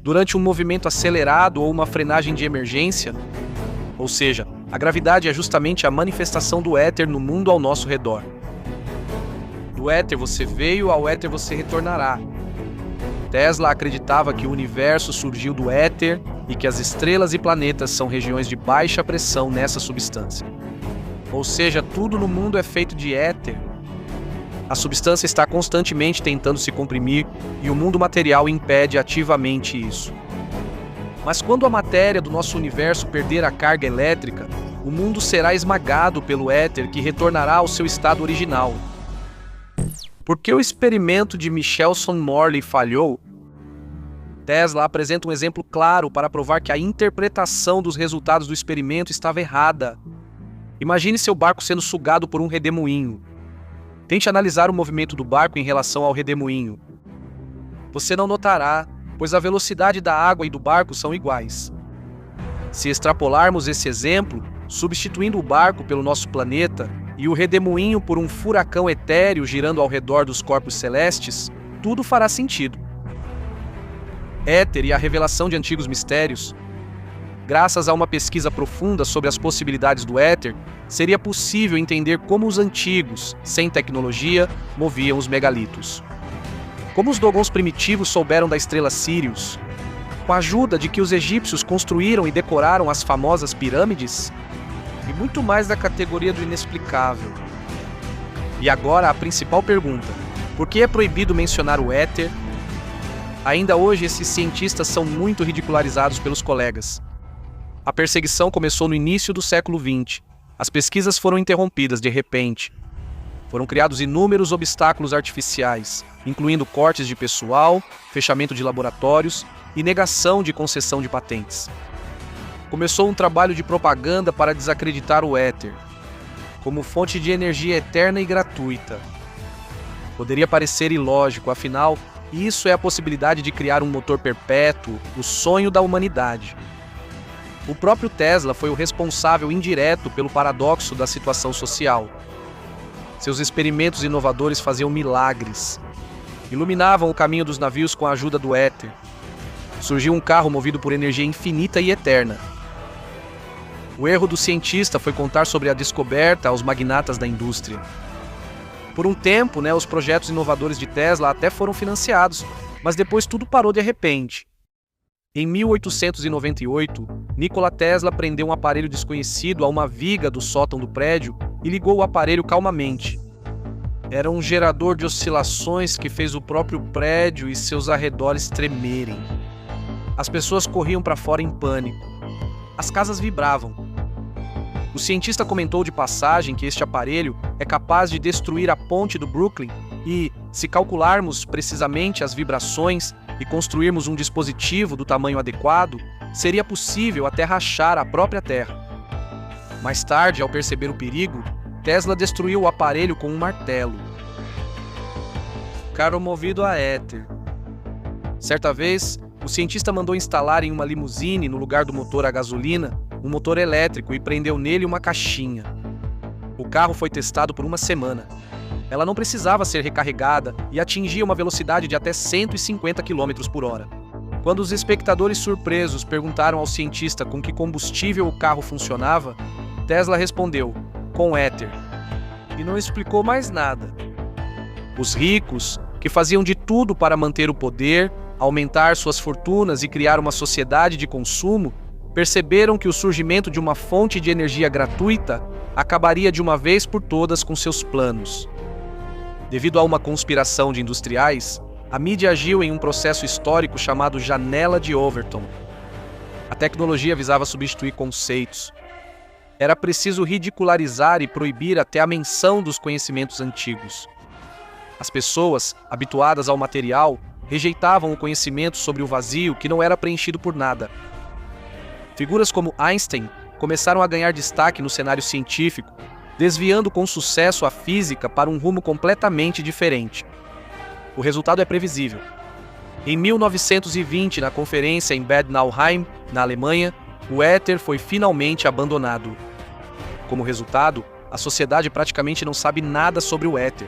Durante um movimento acelerado ou uma frenagem de emergência, ou seja, a gravidade é justamente a manifestação do éter no mundo ao nosso redor. Do éter você veio, ao éter você retornará. Tesla acreditava que o universo surgiu do éter e que as estrelas e planetas são regiões de baixa pressão nessa substância. Ou seja, tudo no mundo é feito de éter. A substância está constantemente tentando se comprimir e o mundo material impede ativamente isso. Mas quando a matéria do nosso universo perder a carga elétrica, o mundo será esmagado pelo éter que retornará ao seu estado original. Por que o experimento de Michelson-Morley falhou? Tesla apresenta um exemplo claro para provar que a interpretação dos resultados do experimento estava errada. Imagine seu barco sendo sugado por um redemoinho. Tente analisar o movimento do barco em relação ao redemoinho. Você não notará, pois a velocidade da água e do barco são iguais. Se extrapolarmos esse exemplo, substituindo o barco pelo nosso planeta e o redemoinho por um furacão etéreo girando ao redor dos corpos celestes, tudo fará sentido. Éter e a revelação de antigos mistérios. Graças a uma pesquisa profunda sobre as possibilidades do éter, seria possível entender como os antigos, sem tecnologia, moviam os megalitos. Como os dogons primitivos souberam da estrela Sirius? Com a ajuda de que os egípcios construíram e decoraram as famosas pirâmides? E muito mais da categoria do inexplicável. E agora a principal pergunta: por que é proibido mencionar o éter? Ainda hoje esses cientistas são muito ridicularizados pelos colegas. A perseguição começou no início do século XX. As pesquisas foram interrompidas de repente. Foram criados inúmeros obstáculos artificiais, incluindo cortes de pessoal, fechamento de laboratórios e negação de concessão de patentes. Começou um trabalho de propaganda para desacreditar o éter, como fonte de energia eterna e gratuita. Poderia parecer ilógico, afinal, isso é a possibilidade de criar um motor perpétuo, o sonho da humanidade. O próprio Tesla foi o responsável indireto pelo paradoxo da situação social. Seus experimentos inovadores faziam milagres. Iluminavam o caminho dos navios com a ajuda do éter. Surgiu um carro movido por energia infinita e eterna. O erro do cientista foi contar sobre a descoberta aos magnatas da indústria. Por um tempo, os projetos inovadores de Tesla até foram financiados, mas depois tudo parou de repente. Em 1898, Nikola Tesla prendeu um aparelho desconhecido a uma viga do sótão do prédio e ligou o aparelho calmamente. Era um gerador de oscilações que fez o próprio prédio e seus arredores tremerem. As pessoas corriam para fora em pânico. As casas vibravam. O cientista comentou de passagem que este aparelho é capaz de destruir a ponte do Brooklyn e, se calcularmos precisamente as vibrações e construirmos um dispositivo do tamanho adequado, seria possível até rachar a própria Terra. Mais tarde, ao perceber o perigo, Tesla destruiu o aparelho com um martelo. Carro movido a éter. Certa vez, o cientista mandou instalar em uma limusine, no lugar do motor a gasolina, um motor elétrico e prendeu nele uma caixinha. O carro foi testado por uma semana. Ela não precisava ser recarregada e atingia uma velocidade de até 150 km por hora. Quando os espectadores surpresos perguntaram ao cientista com que combustível o carro funcionava, Tesla respondeu: com éter. E não explicou mais nada. Os ricos, que faziam de tudo para manter o poder, aumentar suas fortunas e criar uma sociedade de consumo, perceberam que o surgimento de uma fonte de energia gratuita acabaria de uma vez por todas com seus planos. Devido a uma conspiração de industriais, a mídia agiu em um processo histórico chamado Janela de Overton. A tecnologia visava substituir conceitos. Era preciso ridicularizar e proibir até a menção dos conhecimentos antigos. As pessoas, habituadas ao material, rejeitavam o conhecimento sobre o vazio que não era preenchido por nada. Figuras como Einstein começaram a ganhar destaque no cenário científico, desviando com sucesso a física para um rumo completamente diferente. O resultado é previsível. Em 1920, na conferência em Bad Nauheim, na Alemanha, o éter foi finalmente abandonado. Como resultado, a sociedade praticamente não sabe nada sobre o éter.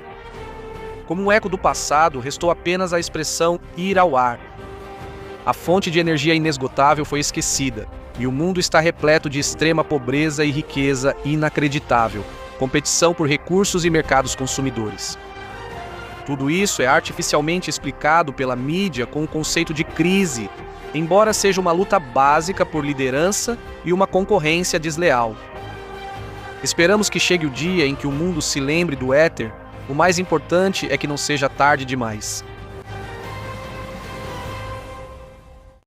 Como um eco do passado, restou apenas a expressão ir ao ar. A fonte de energia inesgotável foi esquecida, e o mundo está repleto de extrema pobreza e riqueza inacreditável, competição por recursos e mercados consumidores. Tudo isso é artificialmente explicado pela mídia com o conceito de crise, embora seja uma luta básica por liderança e uma concorrência desleal. Esperamos que chegue o dia em que o mundo se lembre do éter. O mais importante é que não seja tarde demais.